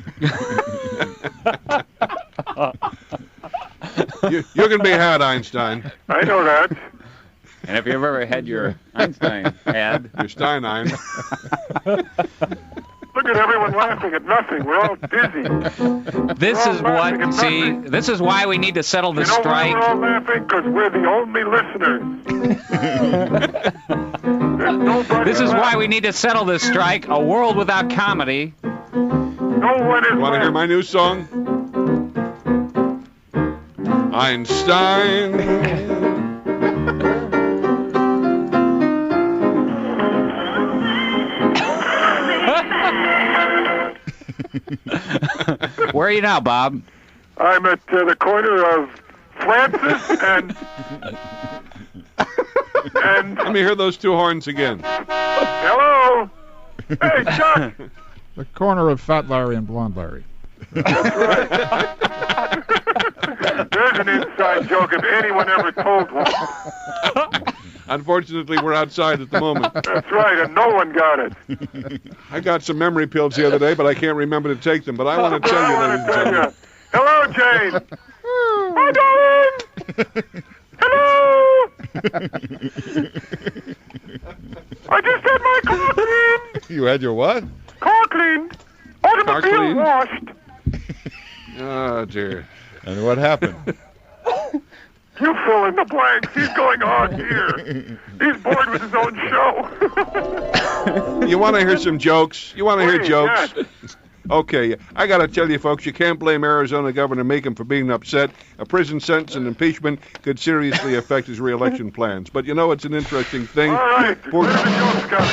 Speaker 3: You can be had, Einstein.
Speaker 6: I know that.
Speaker 4: And if you've ever had your Einstein ad,
Speaker 3: your Steinine.
Speaker 6: Look at everyone laughing at nothing. We're all dizzy.
Speaker 4: This
Speaker 6: We're all
Speaker 4: is
Speaker 6: laughing
Speaker 4: what.
Speaker 6: at
Speaker 4: See,
Speaker 6: nothing.
Speaker 4: this is why we need to settle the
Speaker 6: You know why
Speaker 4: strike.
Speaker 6: we're all laughing? Because we're the only listeners. There's nobody
Speaker 4: This is why
Speaker 6: left.
Speaker 4: we need to settle this strike. A world without comedy.
Speaker 6: No one is
Speaker 3: You want to hear
Speaker 6: left.
Speaker 3: my new song? Einstein.
Speaker 4: Where are you now, Bob?
Speaker 6: I'm at the corner of Francis and
Speaker 3: Let me hear those 2 horns again.
Speaker 6: hello. Hey, Chuck.
Speaker 7: The corner of Fat Larry and Blonde Larry.
Speaker 6: There's an inside joke if anyone ever told one.
Speaker 3: Unfortunately, we're outside at the moment.
Speaker 6: That's right, and no one got it.
Speaker 3: I got some memory pills the other day, but I can't remember to take them. But I want to tell you, ladies and gentlemen.
Speaker 6: Hello, Jane. Hi, darling. Hello. I just had my car cleaned.
Speaker 1: You had your what?
Speaker 6: Car cleaned. Automobile
Speaker 3: cleaned?
Speaker 6: washed.
Speaker 3: Oh, dear.
Speaker 1: And what happened?
Speaker 6: You fill in the blanks. He's going on here. He's bored with his own show.
Speaker 3: You want to hear some jokes? You want to hear
Speaker 6: Please,
Speaker 3: jokes?
Speaker 6: yes.
Speaker 3: Okay, I got to tell you, folks, you can't blame Arizona Governor Macon for being upset. A prison sentence and impeachment could seriously affect his reelection plans. But you know, it's an interesting thing.
Speaker 6: All right.
Speaker 3: Poor,
Speaker 6: Where are the jokes coming?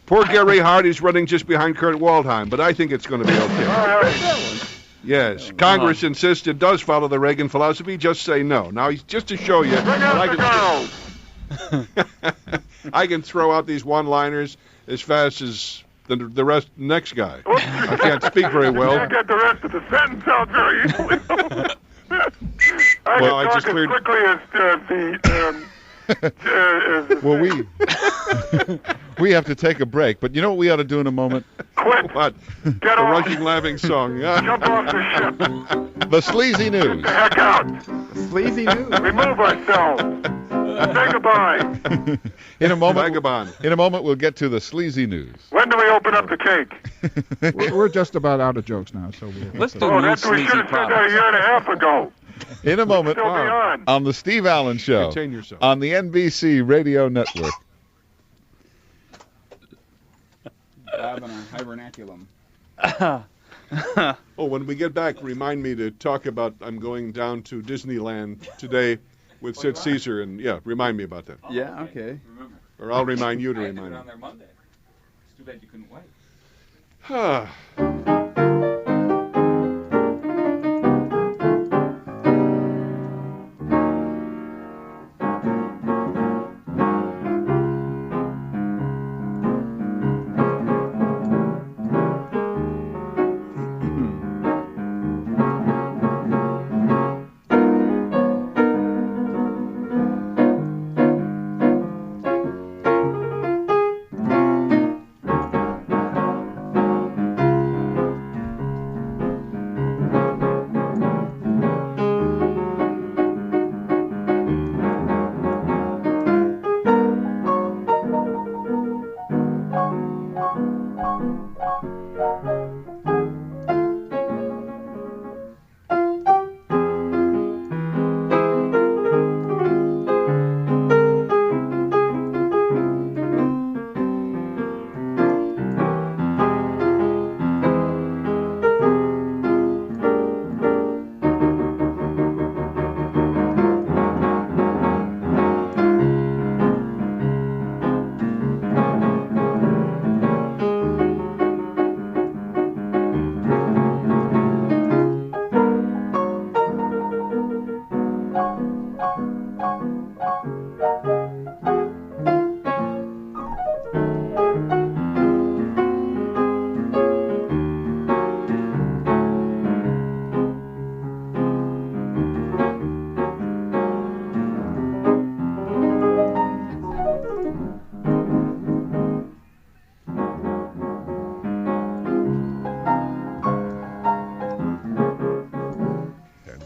Speaker 3: poor Gary Hardy's running just behind Kurt Waldheim, but I think it's going to be okay.
Speaker 6: All right.
Speaker 3: Yes, Congress insists it does follow the Reagan philosophy. Just say no. Now, just to show you,
Speaker 6: Bring out the girls.
Speaker 3: I can throw out these one-liners as fast as the rest next guy. I can't speak very
Speaker 6: You
Speaker 3: well.
Speaker 6: can't get the rest of the sentence out very easily. I
Speaker 3: Well, I
Speaker 6: can
Speaker 3: just
Speaker 6: talk
Speaker 3: cleared-
Speaker 6: as quickly as
Speaker 1: Well, we have to take a break, but you know what we ought to do in a moment?
Speaker 6: Quit.
Speaker 3: What?
Speaker 6: Get
Speaker 3: The
Speaker 6: off.
Speaker 3: rushing, laughing song.
Speaker 6: Jump off the ship.
Speaker 1: The sleazy news.
Speaker 6: The heck out.
Speaker 2: Sleazy news.
Speaker 6: Remove ourselves. goodbye.
Speaker 1: In a moment,
Speaker 3: Vagabond.
Speaker 1: in a moment, we'll get to the sleazy news.
Speaker 6: When do we open up the cake?
Speaker 7: We're just about out of jokes now, so we'll...
Speaker 4: Let's do
Speaker 6: Oh,
Speaker 4: new
Speaker 6: that's we
Speaker 4: sleazy
Speaker 6: should have said that a
Speaker 4: products.
Speaker 6: year and a half ago.
Speaker 1: In a moment,
Speaker 6: Still be on.
Speaker 1: the Steve Allen Show
Speaker 3: Contain yourself.
Speaker 1: on the NBC Radio Network.
Speaker 2: Bob and a hibernaculum.
Speaker 3: Oh, when we get back, remind me to talk about I'm going down to Disneyland today with Sid Caesar, and yeah, remind me about that.
Speaker 2: Yeah, okay.
Speaker 4: Remember,
Speaker 3: Or I'll remind you to
Speaker 4: I had to
Speaker 3: remind
Speaker 4: go
Speaker 3: me.
Speaker 4: down there Monday. It's too bad you couldn't wait.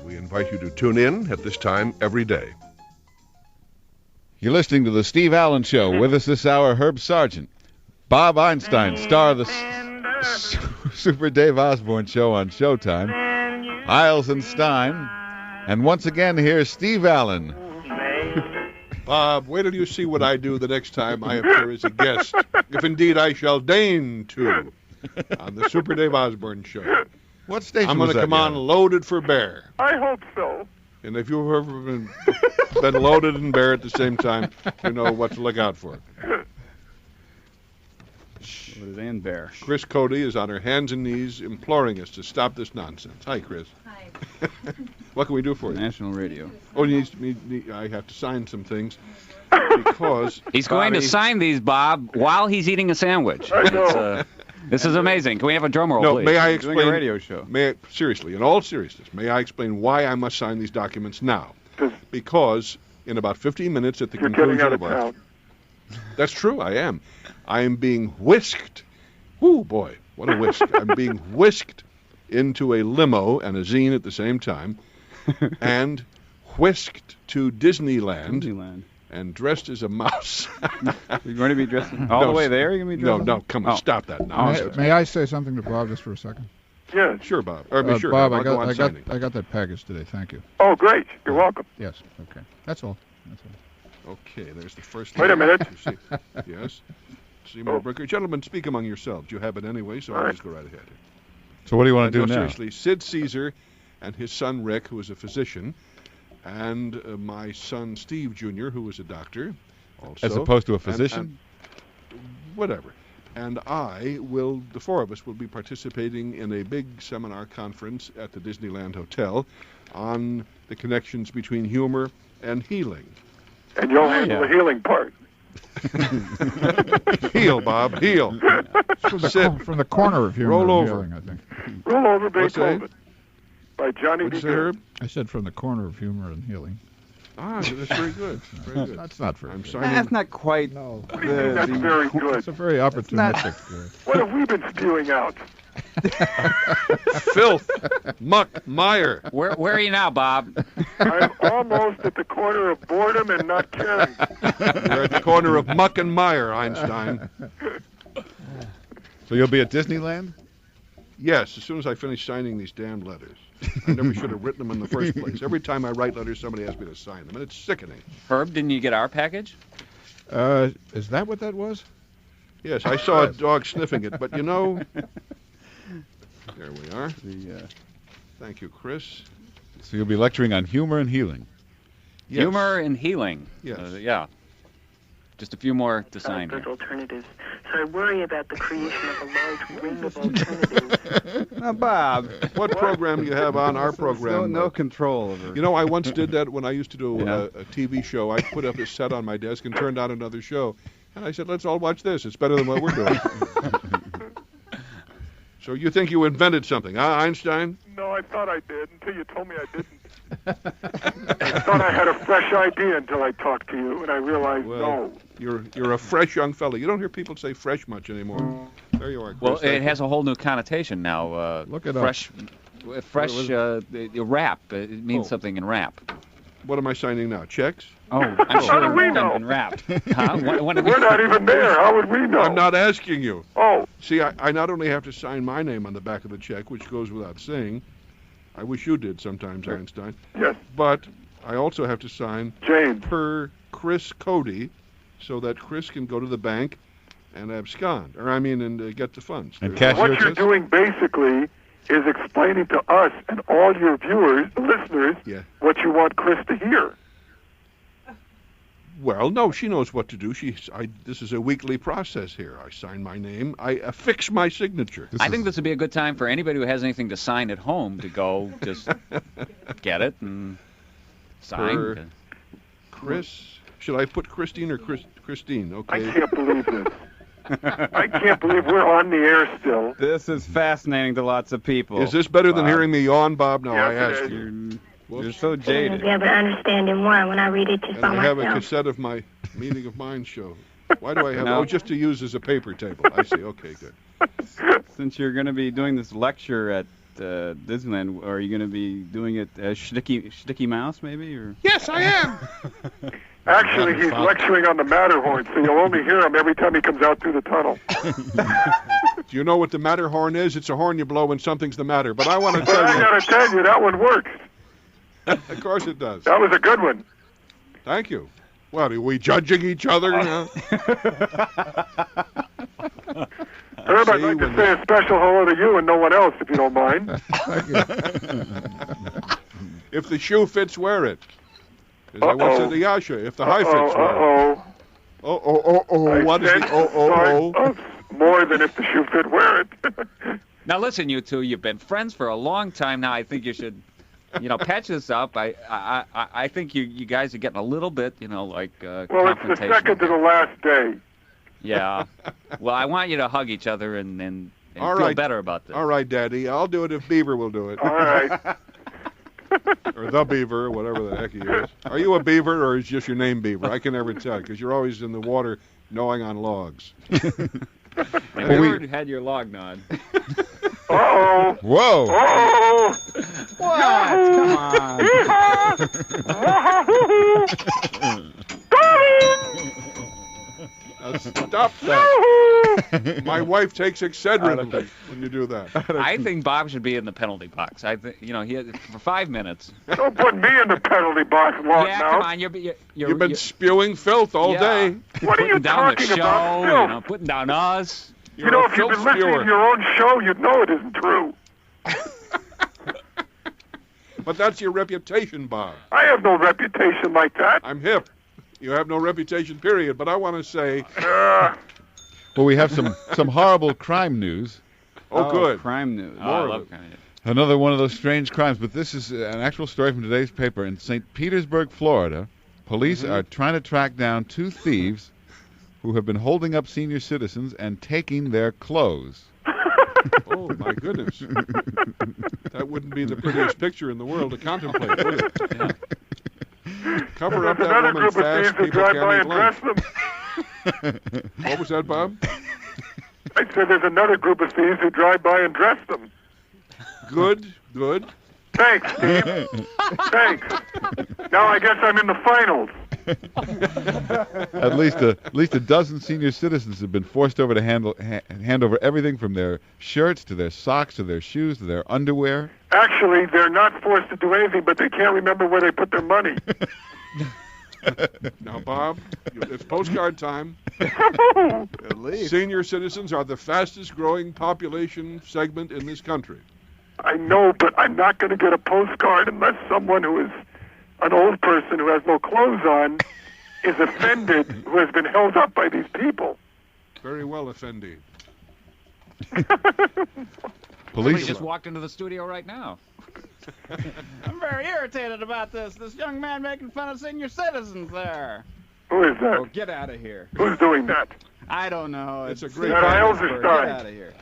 Speaker 8: Invite you to tune in at this time every day.
Speaker 1: You're listening to the Steve Allen Show. With us this hour, Herb Sargent, Bob Einstein, star of the Super Dave Osborne Show on Showtime, Illes Stein, and once again, here's Steve Allen.
Speaker 3: Bob, wait till you see what I do the next time I appear as a guest, if indeed I shall deign to, on the Super Dave Osborne Show.
Speaker 1: What station
Speaker 3: I'm going
Speaker 1: was
Speaker 3: to
Speaker 1: that
Speaker 3: come on
Speaker 1: again?
Speaker 3: loaded for bear.
Speaker 6: I hope so.
Speaker 3: And if you've ever been loaded and bear at the same time, you know what to look out for.
Speaker 2: And bear.
Speaker 3: Chris Cody is on her hands and knees imploring us to stop this nonsense. Hi, Chris.
Speaker 5: Hi.
Speaker 3: What can we do for you?
Speaker 2: National radio.
Speaker 3: Oh, I have to sign some things because
Speaker 4: He's going to
Speaker 3: Bobby-
Speaker 4: sign these, Bob, while he's eating a sandwich.
Speaker 6: I know.
Speaker 4: This is amazing. Can we have a drum roll,
Speaker 3: No,
Speaker 4: please?
Speaker 3: may I
Speaker 2: Doing a
Speaker 3: explain?
Speaker 2: radio show.
Speaker 3: Seriously, in all seriousness, may I explain why I must sign these documents now? Because in about 15 minutes at the
Speaker 6: You're
Speaker 3: conclusion
Speaker 6: getting out
Speaker 3: of
Speaker 6: of
Speaker 3: our...
Speaker 6: town.
Speaker 3: That's true, I am. I am being whisked. Whoo, boy, what a whisk. I'm being whisked into a limo and a zine at the same time and whisked to Disneyland and dressed as a mouse.
Speaker 2: You're going to be dressed all the way there? You're going to be dressed?
Speaker 3: No, come on,
Speaker 2: Oh.
Speaker 3: stop that now.
Speaker 7: May I say something to Bob just for a second?
Speaker 6: Yes.
Speaker 3: Sure, Bob. Or sure,
Speaker 7: Bob,
Speaker 3: I'll go on
Speaker 7: I
Speaker 3: signing.
Speaker 7: got that package today. Thank you.
Speaker 6: Oh, great. You're welcome.
Speaker 7: Yes. Okay. That's all.
Speaker 3: Okay, there's the first.
Speaker 6: Wait a minute.
Speaker 3: Yes. Seymour Bricker. Gentlemen, speak among yourselves. You have it anyway, so
Speaker 6: All
Speaker 3: I'll
Speaker 6: right.
Speaker 3: just go right ahead.
Speaker 1: So what do you want to do
Speaker 3: No,
Speaker 1: now?
Speaker 3: seriously, Sid Caesar and his son Rick, who is a physician, and my son Steve Jr., who is a doctor, also.
Speaker 1: As opposed to a
Speaker 3: and-
Speaker 1: physician?
Speaker 3: and whatever. And the four of us will be participating in a big seminar conference at the Disneyland Hotel on the connections between humor and healing.
Speaker 6: And you'll handle the healing part.
Speaker 3: Heal, Bob, heal. Sit.
Speaker 7: From the corner of humor
Speaker 3: Roll
Speaker 7: and
Speaker 3: over.
Speaker 7: healing, I think.
Speaker 6: Roll over
Speaker 3: What's that?
Speaker 6: Beethoven by Johnny
Speaker 3: What'd
Speaker 6: B.
Speaker 3: you say, Herb?
Speaker 7: I said from the corner of humor and healing.
Speaker 3: Ah, that's very good. Very good.
Speaker 7: That's not very
Speaker 3: I'm
Speaker 7: good.
Speaker 3: signing.
Speaker 2: That's not quite
Speaker 7: No.
Speaker 6: That's very
Speaker 7: It's
Speaker 6: good.
Speaker 7: a very opportunistic.
Speaker 6: What have we been spewing out?
Speaker 3: Filth, muck, mire.
Speaker 4: Where are you now, Bob?
Speaker 6: I'm almost at the corner of boredom and not caring.
Speaker 3: You're at the corner of muck and mire, Einstein.
Speaker 1: So you'll be at Disneyland?
Speaker 3: Yes, as soon as I finish signing these damned letters. I never should have written them in the first place. Every time I write letters, somebody asks me to sign them, and it's sickening.
Speaker 4: Herb, didn't you get our package?
Speaker 7: Is that what that was?
Speaker 3: Yes, I saw a dog sniffing it, but you know... There we are. Thank you, Chris.
Speaker 1: So you'll be lecturing on humor and healing.
Speaker 3: Yes.
Speaker 4: Humor and healing.
Speaker 3: Yes.
Speaker 4: Yeah. Just a few more to sign here.
Speaker 10: Alternatives. So I worry about the creation of a large ring of alternatives.
Speaker 2: Now, Bob.
Speaker 3: What program do you have on our program?
Speaker 2: No control over.
Speaker 3: You know, I once did that when I used to do a TV show. I put up a set on my desk and turned on another show. And I said, let's all watch this. It's better than what we're doing. So you think you invented something, huh, Einstein?
Speaker 6: No, I thought I did until you told me I didn't. I thought I had a fresh idea until I talked to you, and I realized no.
Speaker 3: You're a fresh young fellow. You don't hear people say fresh much anymore. There you are, Chris.
Speaker 4: Well, it has a whole new connotation now.
Speaker 7: Look it
Speaker 4: fresh, rap. It means something in rap.
Speaker 3: What am I signing now? Checks?
Speaker 4: Oh, I'm sure
Speaker 6: How do we know?
Speaker 4: in rap. Huh?
Speaker 6: We're not even there. How would we know?
Speaker 3: I'm not asking you.
Speaker 6: Oh.
Speaker 3: See, I not only have to sign my name on the back of the check, which goes without saying. I wish you did sometimes, Einstein.
Speaker 6: Yes.
Speaker 3: But I also have to sign
Speaker 6: James
Speaker 3: per Chris Cody, so that Chris can go to the bank and abscond, and get the funds.
Speaker 1: And cash
Speaker 6: What you're doing basically is explaining to us and all your viewers, listeners, what you want Chris to hear.
Speaker 3: Well, no, she knows what to do. This is a weekly process here. I sign my name. I affix my signature.
Speaker 4: I think this would be a good time for anybody who has anything to sign at home to go just get it and sign.
Speaker 3: Chris. Should I put Christine or Christine? Okay.
Speaker 6: I can't believe this. I can't believe we're on the air still.
Speaker 2: This is fascinating to lots of people.
Speaker 3: Is this better than hearing me yawn, Bob? No,
Speaker 6: Yes,
Speaker 3: I asked
Speaker 6: it
Speaker 3: you.
Speaker 2: You're so
Speaker 10: I'm
Speaker 2: jaded.
Speaker 10: going to be able to understand in one when I read it just
Speaker 3: And
Speaker 10: by
Speaker 3: I have
Speaker 10: myself.
Speaker 3: a cassette of my Meaning of Mind show. Why do I have
Speaker 2: No.
Speaker 3: just to use as a paper table. I see. Okay, good.
Speaker 2: Since you're going to be doing this lecture at Disneyland, are you going to be doing it as Sticky Mouse, maybe? Or?
Speaker 3: Yes, I am.
Speaker 6: Actually, he's lecturing on the Matterhorn, so you'll only hear him every time he comes out through the tunnel.
Speaker 3: Do you know what the Matterhorn is? It's a horn you blow when something's the matter. But I want to
Speaker 6: But
Speaker 3: tell
Speaker 6: I
Speaker 3: you.
Speaker 6: got to tell you, that one works.
Speaker 3: Of course it does.
Speaker 6: That was a good one.
Speaker 3: Thank you. What, are we judging each other now?
Speaker 6: Herb, I'd like to say a special hello to you and no one else, if you don't mind.
Speaker 3: If the shoe fits, wear it. As I once said to Yasha, if the high fits, wear it. What is the
Speaker 6: More than if the shoe fit, wear it.
Speaker 4: Now listen, you two, you've been friends for a long time now. I think you should, patch this up. I think you guys are getting a little bit,
Speaker 6: Well, it's the
Speaker 4: confrontation.
Speaker 6: second to the last day.
Speaker 4: Yeah. Well, I want you to hug each other and
Speaker 3: All
Speaker 4: feel
Speaker 3: right.
Speaker 4: better about this.
Speaker 3: All right, Daddy. I'll do it if Beaver will do it.
Speaker 6: All right.
Speaker 3: Or the Beaver, whatever the heck he is. Are you a beaver or is just your name Beaver? I can never tell because you're always in the water gnawing on logs.
Speaker 4: Have you ever had your log gnawed?
Speaker 6: Uh-oh.
Speaker 1: Whoa.
Speaker 6: Uh-oh.
Speaker 2: Come
Speaker 3: Now, stop that. My wife takes Excedrin when you do that.
Speaker 4: I think Bob should be in the penalty box. I think he had for 5 minutes.
Speaker 6: Don't put me in the penalty box long
Speaker 4: Yeah,
Speaker 6: now.
Speaker 4: come on,
Speaker 3: You've been spewing filth all day.
Speaker 6: What are you
Speaker 4: putting down the
Speaker 6: talking
Speaker 4: show,
Speaker 6: about? Filth?
Speaker 4: putting down us.
Speaker 6: You know, if you've been listening to your own show, you'd know it isn't true.
Speaker 3: But that's your reputation, Bob.
Speaker 6: I have no reputation like that.
Speaker 3: I'm hip. You have no reputation, period. But I want to say,
Speaker 1: Well, we have some horrible crime news.
Speaker 3: oh, good.
Speaker 2: Crime news.
Speaker 4: Oh, I love kind of.
Speaker 1: Another one of those strange crimes, but this is an actual story from today's paper. In St. Petersburg, Florida, police are trying to track down 2 thieves who have been holding up senior citizens and taking their clothes.
Speaker 3: Oh, my goodness. That wouldn't be the prettiest picture in the world to contemplate, would it?
Speaker 4: Yeah.
Speaker 3: Cover up
Speaker 6: There's
Speaker 3: that
Speaker 6: another
Speaker 3: woman
Speaker 6: group of
Speaker 3: fast,
Speaker 6: thieves who
Speaker 3: people
Speaker 6: drive by
Speaker 3: can't eat
Speaker 6: and dress
Speaker 3: lunch.
Speaker 6: them.
Speaker 3: What was that, Bob?
Speaker 6: I said there's another group of thieves who drive by and dress them.
Speaker 3: Good, good.
Speaker 6: Thanks, Steve. Thanks. Now I guess I'm in the finals.
Speaker 1: At least a dozen senior citizens have been forced over to hand over everything from their shirts to their socks to their shoes to their underwear.
Speaker 6: Actually, they're not forced to do anything, but they can't remember where they put their money.
Speaker 3: Now, Bob, it's postcard time.
Speaker 2: At least.
Speaker 3: Senior citizens are the fastest growing population segment in this country.
Speaker 6: I know, but I'm not going to get a postcard unless someone who is an old person who has no clothes on is offended, who has been held up by these people.
Speaker 3: Very well, Effendi.
Speaker 2: Somebody just walked into the studio right now. I'm very irritated about this young man making fun of senior citizens there.
Speaker 6: Who is that?
Speaker 2: Oh, get out of here.
Speaker 6: Who's doing that?
Speaker 2: I don't know.
Speaker 3: It's a great...
Speaker 6: Illes Stein.
Speaker 2: Get out of here.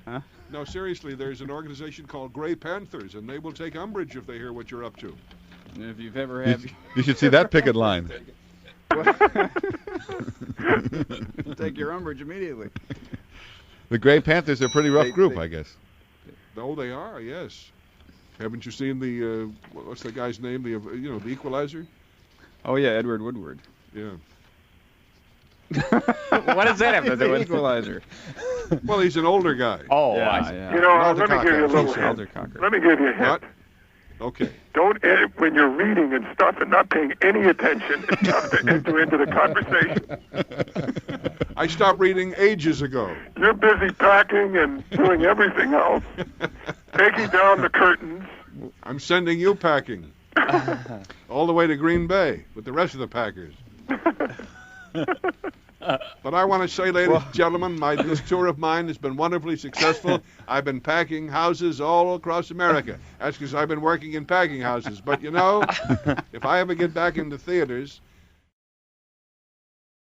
Speaker 2: Huh?
Speaker 3: No, seriously, there's an organization called Grey Panthers, and they will take umbrage if they hear what you're up to.
Speaker 2: If you've ever had...
Speaker 1: You should see that picket line.
Speaker 2: Take your umbrage immediately.
Speaker 1: The Grey Panthers are a pretty rough group, I guess.
Speaker 3: Oh, they are, yes. Haven't you seen the, what's the guy's name, the Equalizer?
Speaker 2: Oh, yeah, Edward Woodward.
Speaker 3: Yeah.
Speaker 4: What does that have to do with
Speaker 2: Equalizer?
Speaker 3: Well, he's an older guy.
Speaker 4: Oh,
Speaker 2: yeah,
Speaker 4: I see.
Speaker 2: yeah.
Speaker 6: You know, let me give you a little
Speaker 2: Elder
Speaker 6: hint.
Speaker 2: Cocker.
Speaker 6: Let me give you a hint.
Speaker 3: What? Okay.
Speaker 6: Don't, when you're reading and stuff and not paying any attention, it's tough to enter into the conversation.
Speaker 3: I stopped reading ages ago.
Speaker 6: You're busy packing and doing everything else, taking down the curtains.
Speaker 3: I'm sending you packing. All the way to Green Bay with the rest of the Packers. But I want to say, ladies and gentlemen, this tour of mine has been wonderfully successful. I've been packing houses all across America. That's because I've been working in packing houses. But, you know, if I ever get back into theaters,